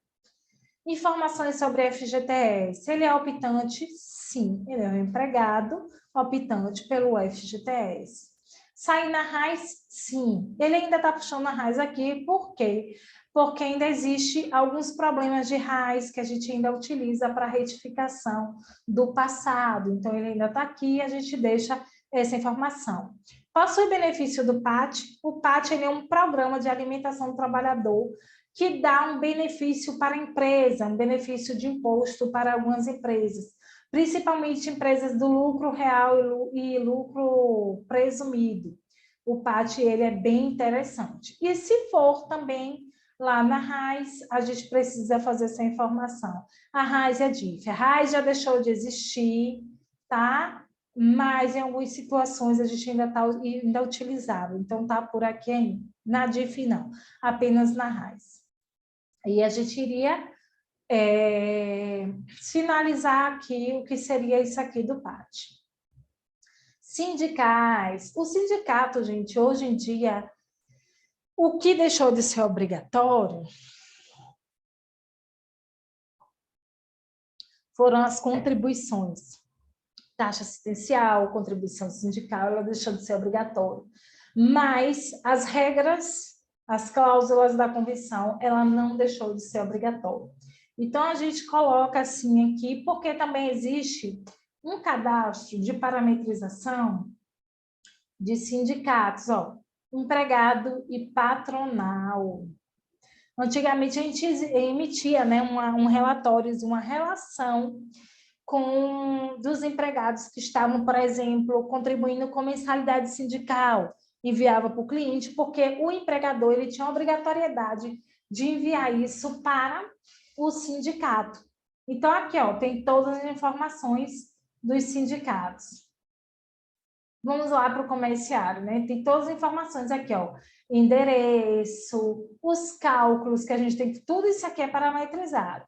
Informações sobre FGTS. Ele é optante? Sim, ele é um empregado optante pelo FGTS. Sair na RAIS? Sim. Ele ainda está puxando a RAIS aqui, por quê? Porque ainda existe alguns problemas de RAIS que a gente ainda utiliza para retificação do passado. Então, ele ainda está aqui, a gente deixa essa informação. Possui benefício do PAT? O PAT ele é um programa de alimentação do trabalhador que dá um benefício para a empresa, um benefício de imposto para algumas empresas, principalmente empresas do lucro real e lucro presumido. O PAT ele é bem interessante. E se for também lá na RAIS, a gente precisa fazer essa informação. A RAIS é DIF. A RAIS já deixou de existir, tá? Mas em algumas situações a gente ainda utilizável. Então, tá por aqui ainda. Na DIF, não. Apenas na RAIS. E a gente iria finalizar aqui o que seria isso aqui do PAT. Sindicais. O sindicato, gente, hoje em dia, o que deixou de ser obrigatório foram as contribuições. Taxa assistencial, contribuição sindical, ela deixou de ser obrigatória. Mas as regras, as cláusulas da convenção, ela não deixou de ser obrigatória. Então, a gente coloca assim aqui, porque também existe um cadastro de parametrização de sindicatos, ó, empregado e patronal. Antigamente, a gente emitia, né, um relatório, uma relação dos empregados que estavam, por exemplo, contribuindo com mensalidade sindical, enviava para o cliente, porque o empregador ele tinha a obrigatoriedade de enviar isso para o sindicato. Então, aqui ó, tem todas as informações dos sindicatos. Vamos lá para o comerciário, né? Tem todas as informações aqui, ó. Endereço, os cálculos que a gente tem, tudo isso aqui é parametrizado.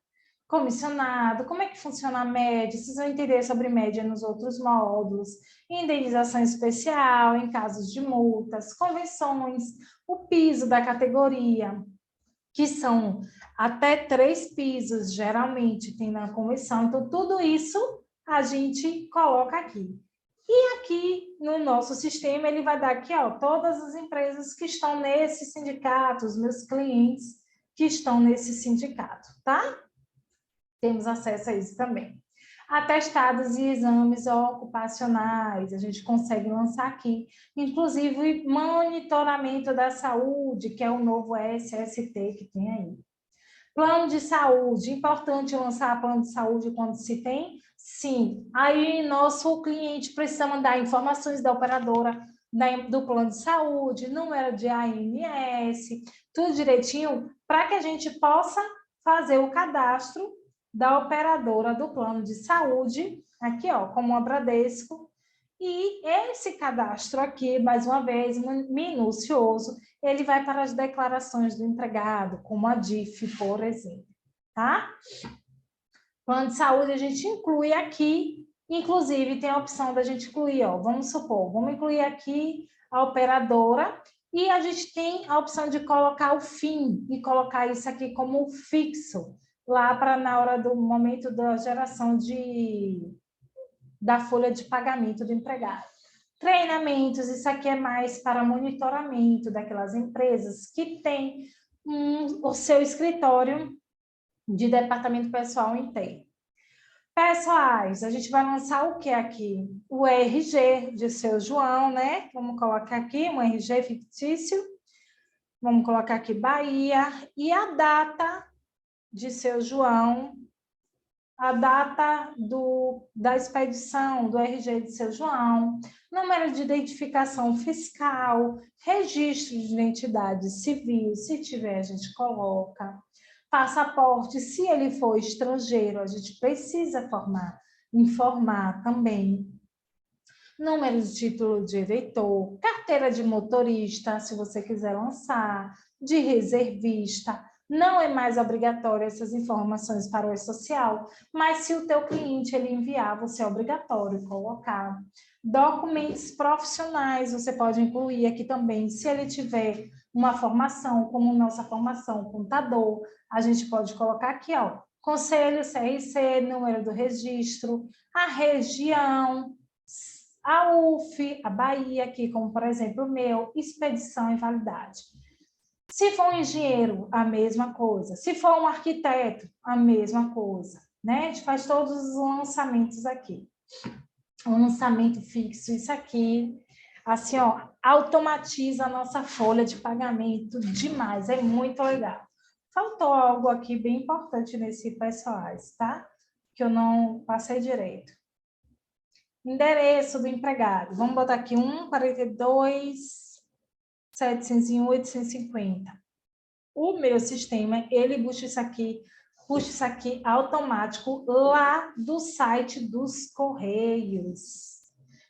Comissionado, como é que funciona a média, vocês vão entender sobre média nos outros módulos, indenização especial em casos de multas, convenções, o piso da categoria, que são até 3 pisos, geralmente tem na convenção, então tudo isso a gente coloca aqui. E aqui no nosso sistema ele vai dar aqui, ó, todas as empresas que estão nesse sindicato, os meus clientes que estão nesse sindicato, tá? Temos acesso a isso também. Atestados e exames ocupacionais, a gente consegue lançar aqui. Inclusive, monitoramento da saúde, que é o novo SST que tem aí. Plano de saúde, importante lançar plano de saúde quando se tem? Sim. Aí, nosso cliente precisa mandar informações da operadora do plano de saúde, número de ANS, tudo direitinho, para que a gente possa fazer o cadastro da operadora do plano de saúde, aqui, ó, como a Bradesco, e esse cadastro aqui, mais uma vez, minucioso, ele vai para as declarações do empregado, como a DIF, por exemplo, tá? Plano de saúde a gente inclui aqui, inclusive tem a opção da gente incluir, ó, vamos supor, vamos incluir aqui a operadora e a gente tem a opção de colocar o FIM e colocar isso aqui como fixo, lá para na hora do momento da geração da folha de pagamento do empregado. Treinamentos, isso aqui é mais para monitoramento daquelas empresas que têm o seu escritório de departamento pessoal interno. Pessoais, a gente vai lançar o que aqui? O RG de seu João, né? Vamos colocar aqui um RG fictício. Vamos colocar aqui Bahia. E a data de seu João a data da expedição do RG de seu João, número de identificação fiscal, registro de identidade civil, se tiver a gente coloca, passaporte, se ele for estrangeiro, a gente precisa informar também, número de título de eleitor, carteira de motorista, se você quiser lançar, de reservista. Não é mais obrigatório essas informações para o e-social, mas se o teu cliente ele enviar, você é obrigatório colocar. Documentos profissionais, você pode incluir aqui também, se ele tiver uma formação, como nossa formação contador, a gente pode colocar aqui, ó, conselho, CRC, número do registro, a região, a UF, a Bahia, aqui, como por exemplo o meu, expedição e validade. Se for um engenheiro, a mesma coisa. Se for um arquiteto, a mesma coisa. Né? A gente faz todos os lançamentos aqui. Um lançamento fixo, isso aqui, assim, ó, automatiza a nossa folha de pagamento demais, é muito legal. Faltou algo aqui bem importante nesse pessoais, tá? Que eu não passei direito. Endereço do empregado. Vamos botar aqui 142 701 850. O meu sistema, ele puxa isso aqui automático lá do site dos Correios.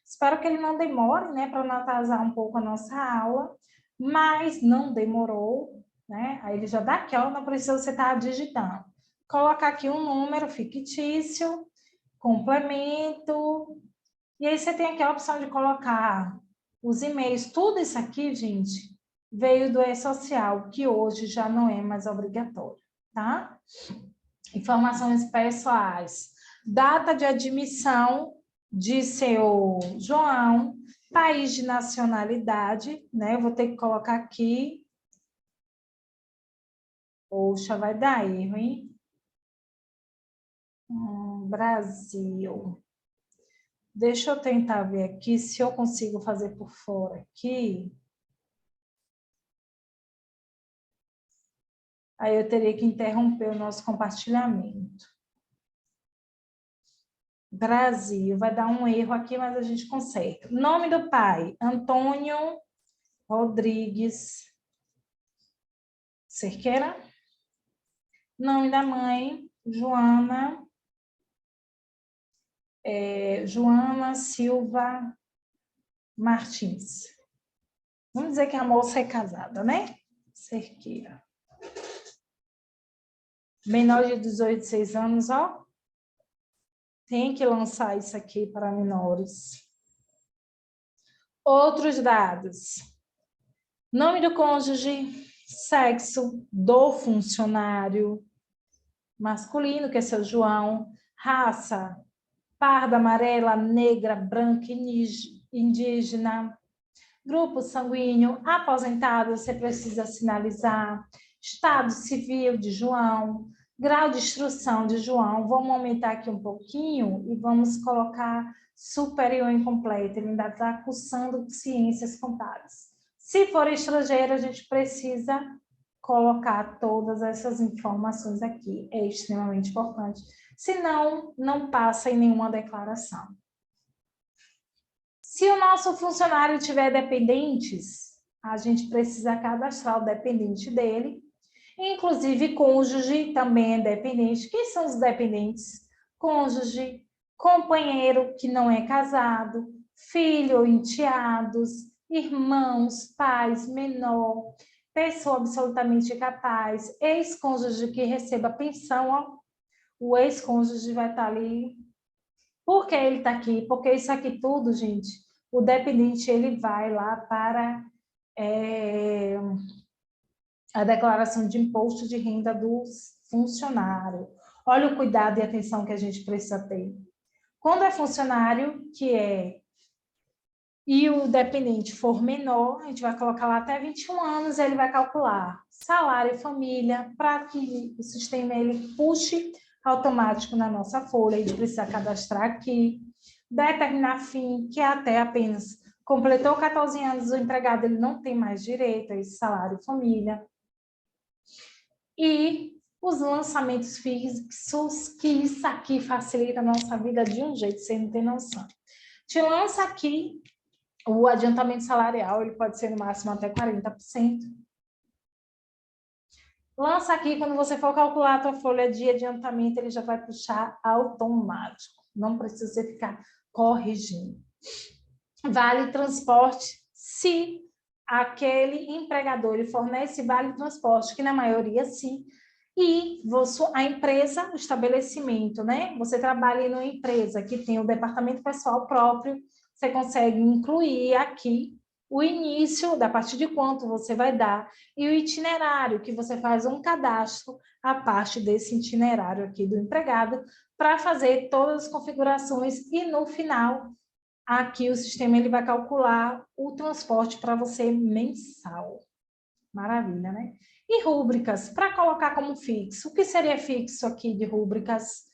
Espero que ele não demore, né, para não atrasar um pouco a nossa aula, mas não demorou, né? Aí ele já dá aqui, ó, não precisa você estar digitando. Colocar aqui um número fictício, complemento, e aí você tem aqui a opção de colocar os e-mails. Tudo isso aqui, gente, veio do e-social, que hoje já não é mais obrigatório, tá? Informações pessoais. Data de admissão de seu João, país de nacionalidade, né? Eu vou ter que colocar aqui. Poxa, vai dar erro, hein? Brasil. Deixa eu tentar ver aqui se eu consigo fazer por fora aqui. Aí eu teria que interromper o nosso compartilhamento. Brasil, vai dar um erro aqui, mas a gente conserta. Nome do pai, Antônio Rodrigues Cerqueira. Nome da mãe, Joana Silva Martins. Vamos dizer que a moça é casada, né? Cerqueira. Menor de 18, 6 anos, ó. Tem que lançar isso aqui para menores. Outros dados. Nome do cônjuge, sexo do funcionário masculino, que é seu João, raça, parda, amarela, negra, branca, indígena, grupo sanguíneo, aposentado, você precisa sinalizar, estado civil de João, grau de instrução de João, vamos aumentar aqui um pouquinho e vamos colocar superior incompleto, ele ainda está cursando ciências contábeis. Se for estrangeiro, a gente precisa colocar todas essas informações aqui, é extremamente importante, senão não passa em nenhuma declaração. Se o nosso funcionário tiver dependentes, a gente precisa cadastrar o dependente dele, inclusive cônjuge também é dependente. Quem são os dependentes? Cônjuge, companheiro que não é casado, filho ou enteados, irmãos, pais, menor, pessoa absolutamente capaz, ex-cônjuge que receba pensão, ó, o ex-cônjuge vai estar ali. Por que ele está aqui? Porque isso aqui tudo, gente, o dependente ele vai lá para a declaração de imposto de renda do funcionário. Olha o cuidado e atenção que a gente precisa ter. Quando é funcionário, e o dependente for menor, a gente vai colocar lá até 21 anos, ele vai calcular salário e família, para que o sistema ele puxe automático na nossa folha, a gente precisa cadastrar aqui, determinar fim, que é até apenas completou 14 anos, o empregado ele não tem mais direito a esse salário e família. E os lançamentos fixos, que isso aqui facilita a nossa vida de um jeito, você não tem noção. Te lança aqui o adiantamento salarial, ele pode ser no máximo até 40%. Lança aqui, quando você for calcular a tua folha de adiantamento, ele já vai puxar automático. Não precisa você ficar corrigindo. Vale transporte, se aquele empregador ele fornece vale transporte, que na maioria sim, e a empresa, o estabelecimento, né? Você trabalha em uma empresa que tem o departamento pessoal próprio, você consegue incluir aqui o início, da partir de quanto você vai dar, e o itinerário, que você faz um cadastro a parte desse itinerário aqui do empregado, para fazer todas as configurações, e no final, aqui o sistema ele vai calcular o transporte para você mensal. Maravilha, né? E rúbricas, para colocar como fixo. O que seria fixo aqui de rúbricas?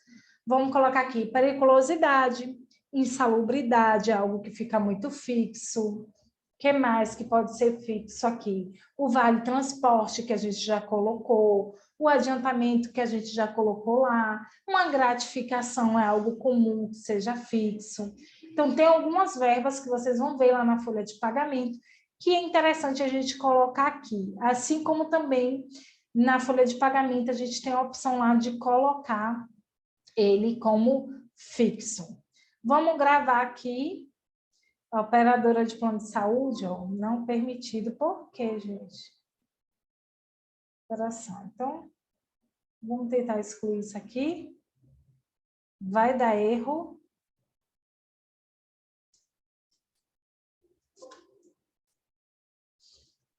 Vamos colocar aqui periculosidade, insalubridade, algo que fica muito fixo. O que mais que pode ser fixo aqui? O vale transporte, que a gente já colocou, o adiantamento que a gente já colocou lá, uma gratificação é algo comum que seja fixo. Então, tem algumas verbas que vocês vão ver lá na folha de pagamento, que é interessante a gente colocar aqui. Assim como também na folha de pagamento a gente tem a opção lá de colocar ele como fixo. Vamos gravar aqui, a operadora de plano de saúde, ó, não permitido. Por quê, gente? Operação. Então, vamos tentar excluir isso aqui. Vai dar erro.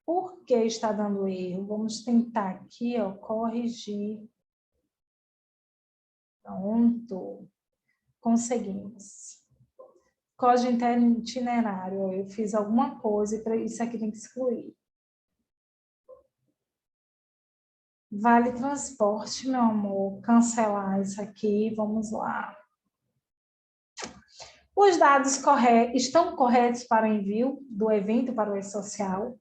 Por que está dando erro? Vamos tentar aqui, ó, corrigir. Pronto. Conseguimos. Código interno itinerário. Eu fiz alguma coisa e para isso aqui tem que excluir. Vale transporte, meu amor. Cancelar isso aqui. Vamos lá. Os dados estão corretos para o envio do evento para o e-social.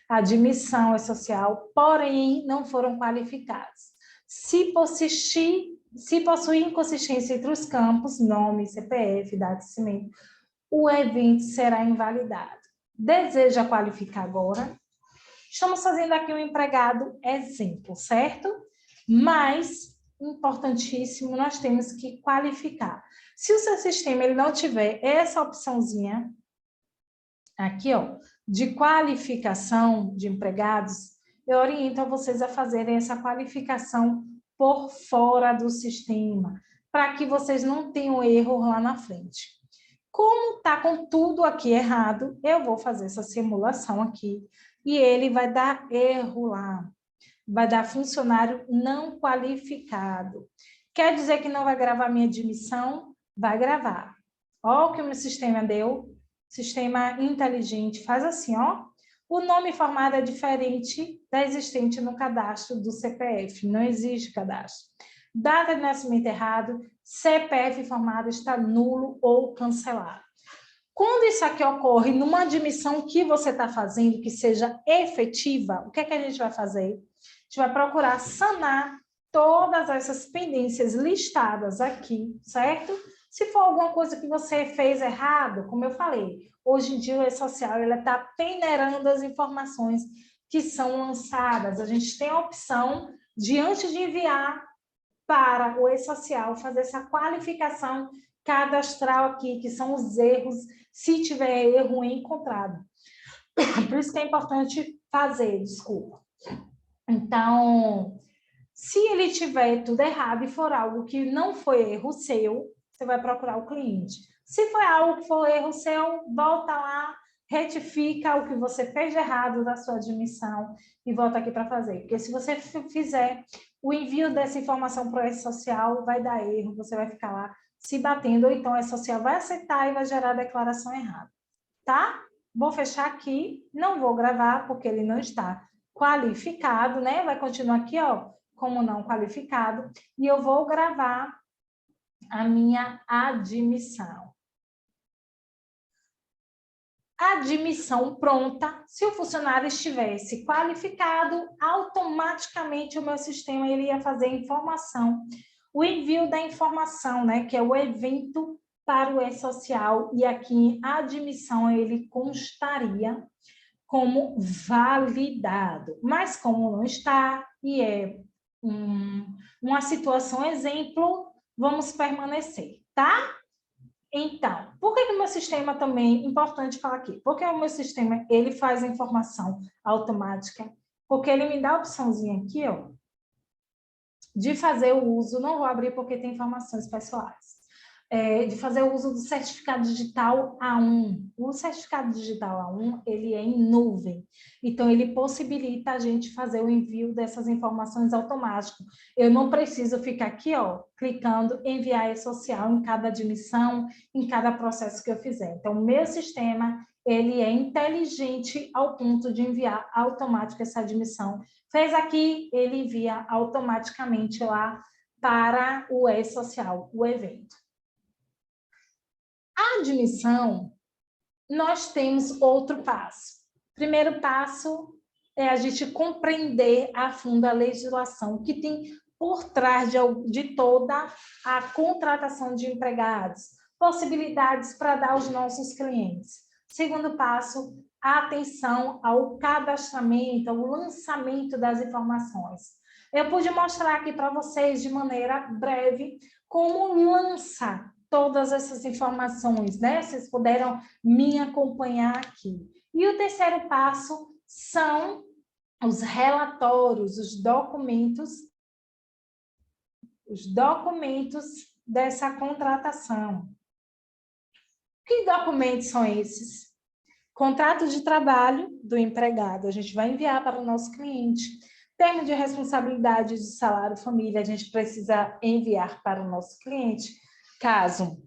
A admissão e-social, porém, não foram qualificados. Se possuir inconsistência entre os campos, nome, CPF, data de nascimento, o evento será invalidado. Deseja qualificar agora? Estamos fazendo aqui um empregado exemplo, certo? Mas, importantíssimo, nós temos que qualificar. Se o seu sistema ele não tiver essa opçãozinha, aqui, ó, de qualificação de empregados, eu oriento a vocês a fazerem essa qualificação por fora do sistema, para que vocês não tenham erro lá na frente. Como está com tudo aqui errado, eu vou fazer essa simulação aqui e ele vai dar erro lá. Vai dar funcionário não qualificado. Quer dizer que não vai gravar minha admissão? Vai gravar. Ó o que o meu sistema deu. Sistema inteligente. Faz assim, ó. O nome formado é diferente da existente no cadastro do CPF. Não existe cadastro. Data de nascimento errado. CPF formado está nulo ou cancelado. Quando isso aqui ocorre numa admissão que você está fazendo, que seja efetiva, o que é que a gente vai fazer? A gente vai procurar sanar todas essas pendências listadas aqui, certo? Se for alguma coisa que você fez errado, como eu falei, hoje em dia o e-social está peneirando as informações que são lançadas. A gente tem a opção de, antes de enviar para o e-social, fazer essa qualificação cadastral aqui, que são os erros, se tiver erro encontrado. Por isso que é importante fazer, desculpa. Então, se ele tiver tudo errado e for algo que não foi erro seu, você vai procurar o cliente. Se foi algo que foi erro seu, volta lá, retifica o que você fez de errado da sua admissão e volta aqui para fazer. Porque se você fizer o envio dessa informação para o e-social, vai dar erro, você vai ficar lá se batendo, ou então o e-social vai aceitar e vai gerar a declaração errada. Tá? Vou fechar aqui, não vou gravar porque ele não está qualificado, né? Vai continuar aqui, ó, como não qualificado, e eu vou gravar a minha admissão. admissão pronta, se o funcionário estivesse qualificado, automaticamente o meu sistema ele ia fazer a informação, o envio da informação, né, que é o evento para o e-social, e aqui a admissão ele constaria como validado, mas como não está, e é uma situação exemplo, vamos permanecer, tá? Então, por que o meu sistema também, importante falar aqui, porque o meu sistema, ele faz a informação automática, porque ele me dá a opçãozinha aqui, ó, de fazer o uso, não vou abrir porque tem informações pessoais, de fazer o uso do certificado digital A1. O certificado digital A1, ele é em nuvem, então ele possibilita a gente fazer o envio dessas informações automático. Eu não preciso ficar aqui, ó, clicando enviar e-social em cada admissão, em cada processo que eu fizer. Então, o meu sistema, ele é inteligente ao ponto de enviar automático essa admissão. Fez aqui, ele envia automaticamente lá para o e-social, o evento. A admissão, nós temos outro passo. Primeiro passo é a gente compreender a fundo a legislação que tem por trás de toda a contratação de empregados, possibilidades para dar aos nossos clientes. Segundo passo, a atenção ao cadastramento, ao lançamento das informações. Eu pude mostrar aqui para vocês de maneira breve como lança todas essas informações, né? Vocês puderam me acompanhar aqui. E o terceiro passo são os relatórios, os documentos dessa contratação. Que documentos são esses? Contrato de trabalho do empregado, a gente vai enviar para o nosso cliente. Termo de responsabilidade de salário família, a gente precisa enviar para o nosso cliente. Caso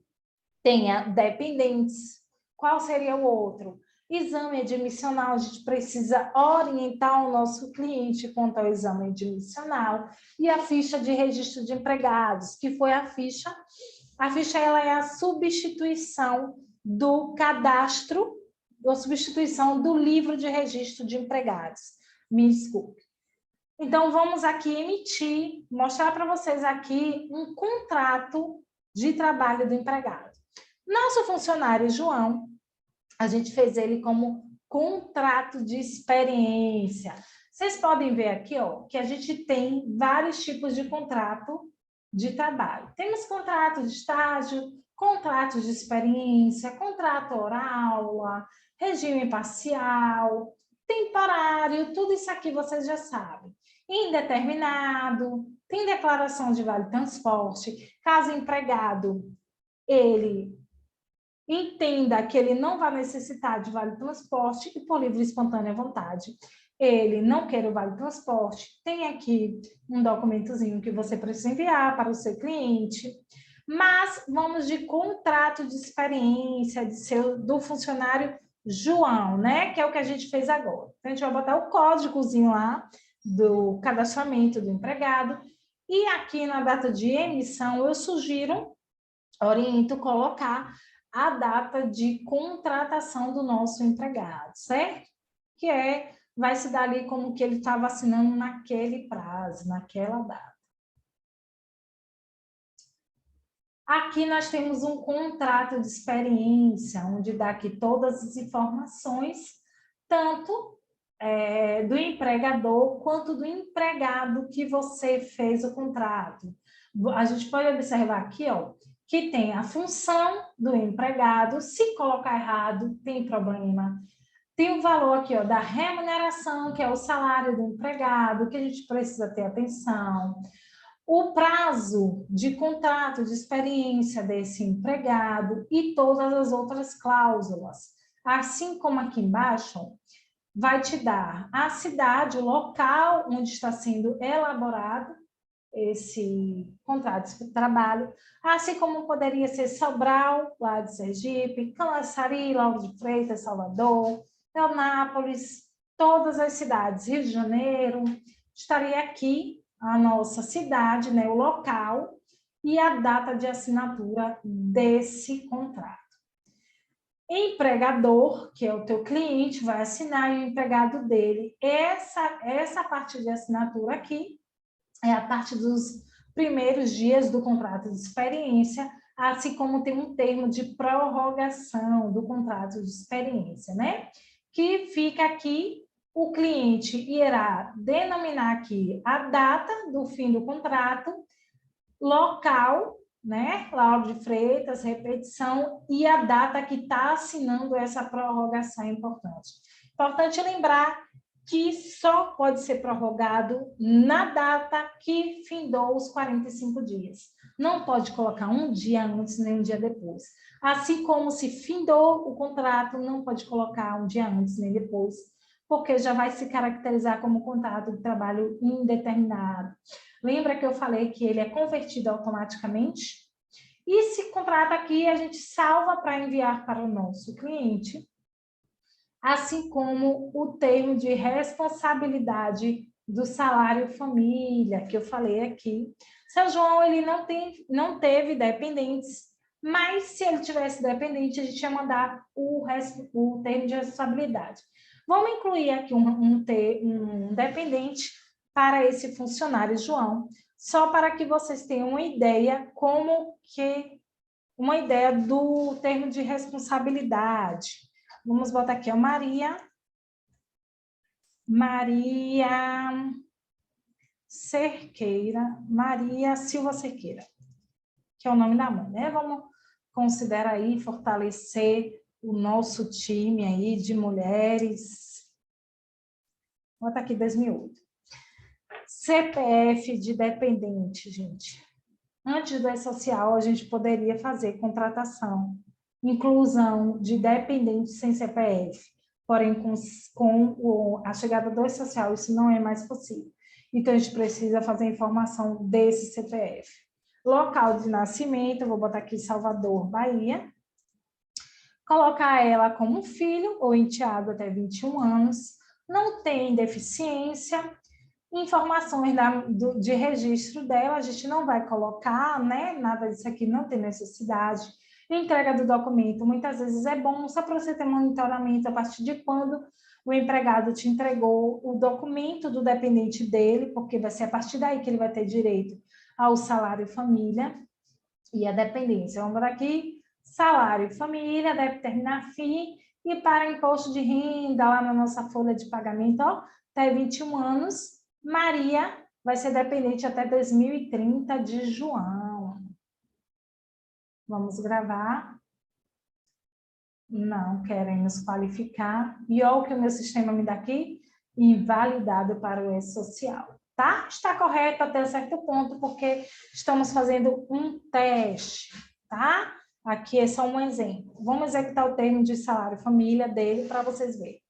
tenha dependentes, qual seria o outro? Exame admissional, a gente precisa orientar o nosso cliente quanto ao exame admissional. E a ficha de registro de empregados, que foi a ficha ela é a substituição do cadastro, ou substituição do livro de registro de empregados. Me desculpe. Então, vamos aqui emitir, mostrar para vocês aqui um contrato de trabalho do empregado. Nosso funcionário João, a gente fez ele como contrato de experiência. Vocês podem ver aqui, ó, que a gente tem vários tipos de contrato de trabalho. Temos contrato de estágio, contrato de experiência, contrato oral, regime parcial, temporário, tudo isso aqui vocês já sabem. Indeterminado, tem declaração de vale transporte, caso o empregado ele entenda que ele não vai necessitar de vale transporte e por livre e espontânea vontade ele não quer o vale transporte, tem aqui um documentozinho que você precisa enviar para o seu cliente, mas vamos de contrato de experiência do funcionário João, né? Que é o que a gente fez agora. Então, a gente vai botar o códigozinho lá do cadastramento do empregado e aqui na data de emissão eu sugiro, oriento colocar a data de contratação do nosso empregado, certo? Que vai se dar ali como que ele estava assinando naquele prazo, naquela data. Aqui nós temos um contrato de experiência, onde dá aqui todas as informações, tanto do empregador quanto do empregado que você fez o contrato. A gente pode observar aqui, ó, que tem a função do empregado, se colocar errado, tem problema. Tem o valor aqui, ó, da remuneração, que é o salário do empregado, que a gente precisa ter atenção. O prazo de contrato de experiência desse empregado e todas as outras cláusulas. Assim como aqui embaixo, vai te dar a cidade, o local onde está sendo elaborado esse contrato de trabalho, assim como poderia ser Sobral, lá de Sergipe, Camaçari, Lauro de Freitas, Salvador, Eunápolis, todas as cidades, Rio de Janeiro, estaria aqui a nossa cidade, né, o local e a data de assinatura desse contrato. Empregador, que é o teu cliente, vai assinar e o empregado dele. Essa parte de assinatura aqui é a parte dos primeiros dias do contrato de experiência, assim como tem um termo de prorrogação do contrato de experiência, né? Que fica aqui, o cliente irá denominar aqui a data do fim do contrato, local, né? Lauro de Freitas, repetição, e a data que está assinando essa prorrogação é importante. Importante lembrar que só pode ser prorrogado na data que findou os 45 dias. Não pode colocar um dia antes nem um dia depois. Assim como se findou o contrato, não pode colocar um dia antes nem depois, porque já vai se caracterizar como contrato de trabalho indeterminado. Lembra que eu falei que ele é convertido automaticamente? E esse contrato aqui a gente salva para enviar para o nosso cliente, assim como o termo de responsabilidade do salário família, que eu falei aqui. Seu João, ele não teve dependentes, mas se ele tivesse dependente, a gente ia mandar o termo de responsabilidade. Vamos incluir aqui um dependente para esse funcionário, João, só para que vocês tenham uma ideia do termo de responsabilidade. Vamos botar aqui, ó, Maria Cerqueira, Maria Silva Cerqueira, que é o nome da mãe, né? Vamos considerar aí, fortalecer o nosso time aí de mulheres. Vou botar aqui 2008. CPF de dependente, gente. Antes do E-Social, a gente poderia fazer contratação, inclusão de dependentes sem CPF. Porém, com a chegada do E-Social, isso não é mais possível. Então, a gente precisa fazer a informação desse CPF. Local de nascimento, vou botar aqui Salvador, Bahia. Colocar ela como filho ou enteado até 21 anos. Não tem deficiência. Informações de registro dela, a gente não vai colocar, né? Nada disso aqui não tem necessidade. Entrega do documento, muitas vezes é bom, só para você ter monitoramento a partir de quando o empregado te entregou o documento do dependente dele, porque vai ser a partir daí que ele vai ter direito ao salário família e a dependência. Vamos por aqui, salário família, deve terminar FII, e para imposto de renda, lá na nossa folha de pagamento, ó, até 21 anos, Maria vai ser dependente até 2030 de João. Vamos gravar. Não querem nos qualificar. E olha o que o meu sistema me dá aqui. Invalidado para o E-Social. Tá? Está correto até certo ponto, porque estamos fazendo um teste. Tá? Aqui é só um exemplo. Vamos executar o termo de salário família dele para vocês verem.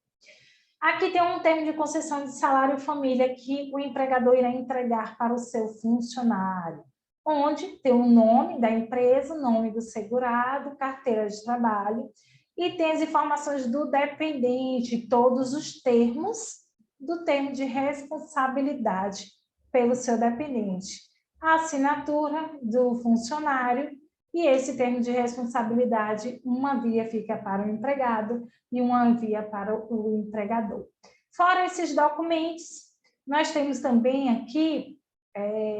Aqui tem um termo de concessão de salário família que o empregador irá entregar para o seu funcionário, onde tem o nome da empresa, o nome do segurado, carteira de trabalho, e tem as informações do dependente, todos os termos do termo de responsabilidade pelo seu dependente. A assinatura do funcionário e esse termo de responsabilidade, uma via fica para o empregado e uma via para o empregador. Fora esses documentos, nós temos também aqui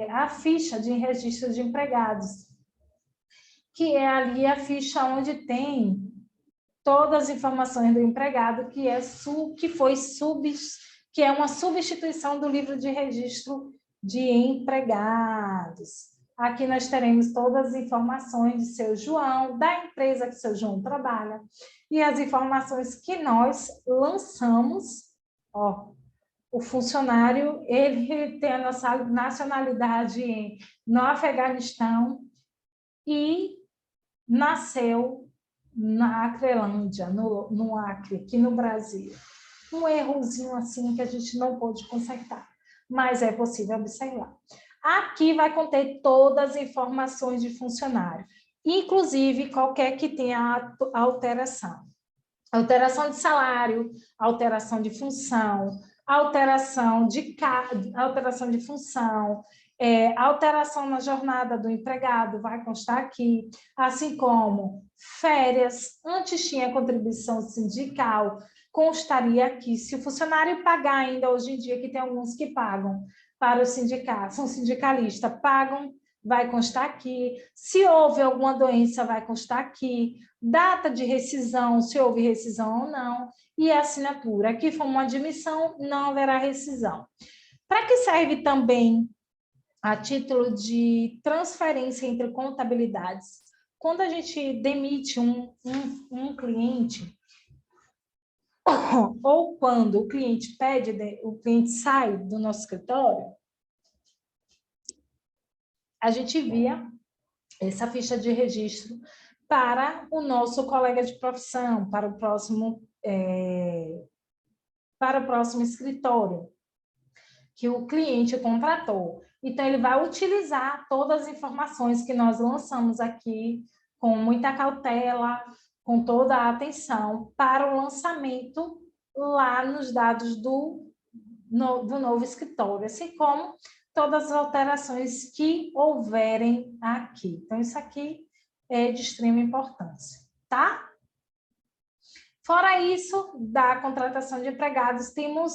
a ficha de registro de empregados, que é ali a ficha onde tem todas as informações do empregado, que é uma substituição do livro de registro de empregados. Aqui nós teremos todas as informações de seu João, da empresa que seu João trabalha, e as informações que nós lançamos. Ó, o funcionário, ele tem a nossa nacionalidade no Afeganistão e nasceu na Acrelândia, no Acre, aqui no Brasil. Um errozinho assim que a gente não pôde consertar, mas é possível observar. Aqui vai conter todas as informações de funcionário, inclusive qualquer que tenha alteração. Alteração de salário, alteração de função, alteração de função, Alteração na jornada do empregado vai constar aqui, assim como férias, antes tinha contribuição sindical, constaria aqui. Se o funcionário pagar ainda hoje em dia, que tem alguns que pagam para o sindicato, são sindicalistas, pagam, vai constar aqui. Se houve alguma doença, vai constar aqui. Data de rescisão, se houve rescisão ou não. E a assinatura. Aqui foi uma admissão, não haverá rescisão. Para que serve também a título de transferência entre contabilidades? Quando a gente demite um cliente, ou quando o cliente o cliente sai do nosso escritório, a gente envia essa ficha de registro para o nosso colega de profissão, para o próximo escritório que o cliente contratou. Então, ele vai utilizar todas as informações que nós lançamos aqui com muita cautela, com toda a atenção, para o lançamento lá nos dados do novo escritório, assim como todas as alterações que houverem aqui. Então, isso aqui é de extrema importância, tá? Fora isso, da contratação de empregados, temos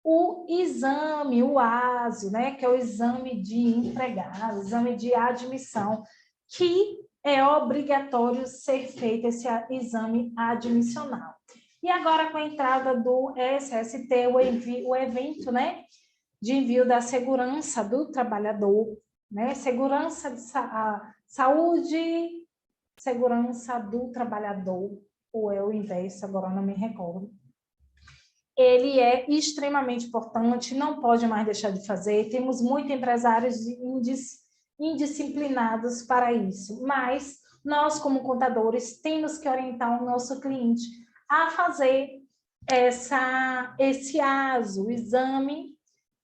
o exame, o ASO, né, que é o exame de empregado, exame de admissão, que é obrigatório ser feito esse exame admissional. E agora, com a entrada do SST, o evento, né, de envio da segurança do trabalhador, né, segurança de saúde, segurança do trabalhador, ou é o inverso, agora não me recordo. Ele é extremamente importante, não pode mais deixar de fazer. Temos muitos empresários indisciplinados para isso, mas nós, como contadores, temos que orientar o nosso cliente a fazer esse ASO, o exame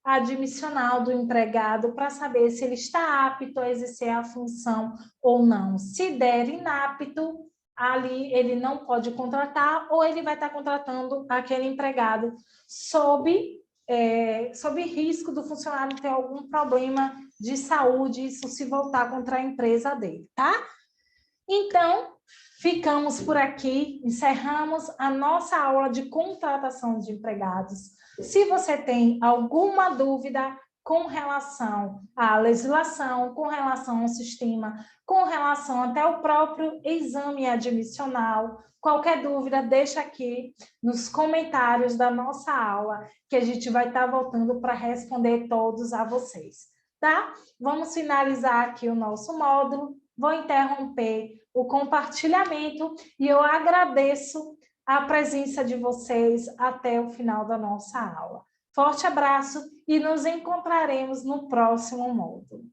admissional do empregado, para saber se ele está apto a exercer a função ou não. Se der inapto, ali ele não pode contratar, ou ele vai estar contratando aquele empregado sob risco do funcionário ter algum problema de saúde, isso se voltar contra a empresa dele, tá? Então, ficamos por aqui, encerramos a nossa aula de contratação de empregados. Se você tem alguma dúvida com relação à legislação, com relação ao sistema, com relação até ao próprio exame admissional, qualquer dúvida, deixa aqui nos comentários da nossa aula, que a gente vai estar voltando para responder todos a vocês, tá? Vamos finalizar aqui o nosso módulo, vou interromper o compartilhamento e eu agradeço a presença de vocês até o final da nossa aula. Forte abraço e nos encontraremos no próximo módulo.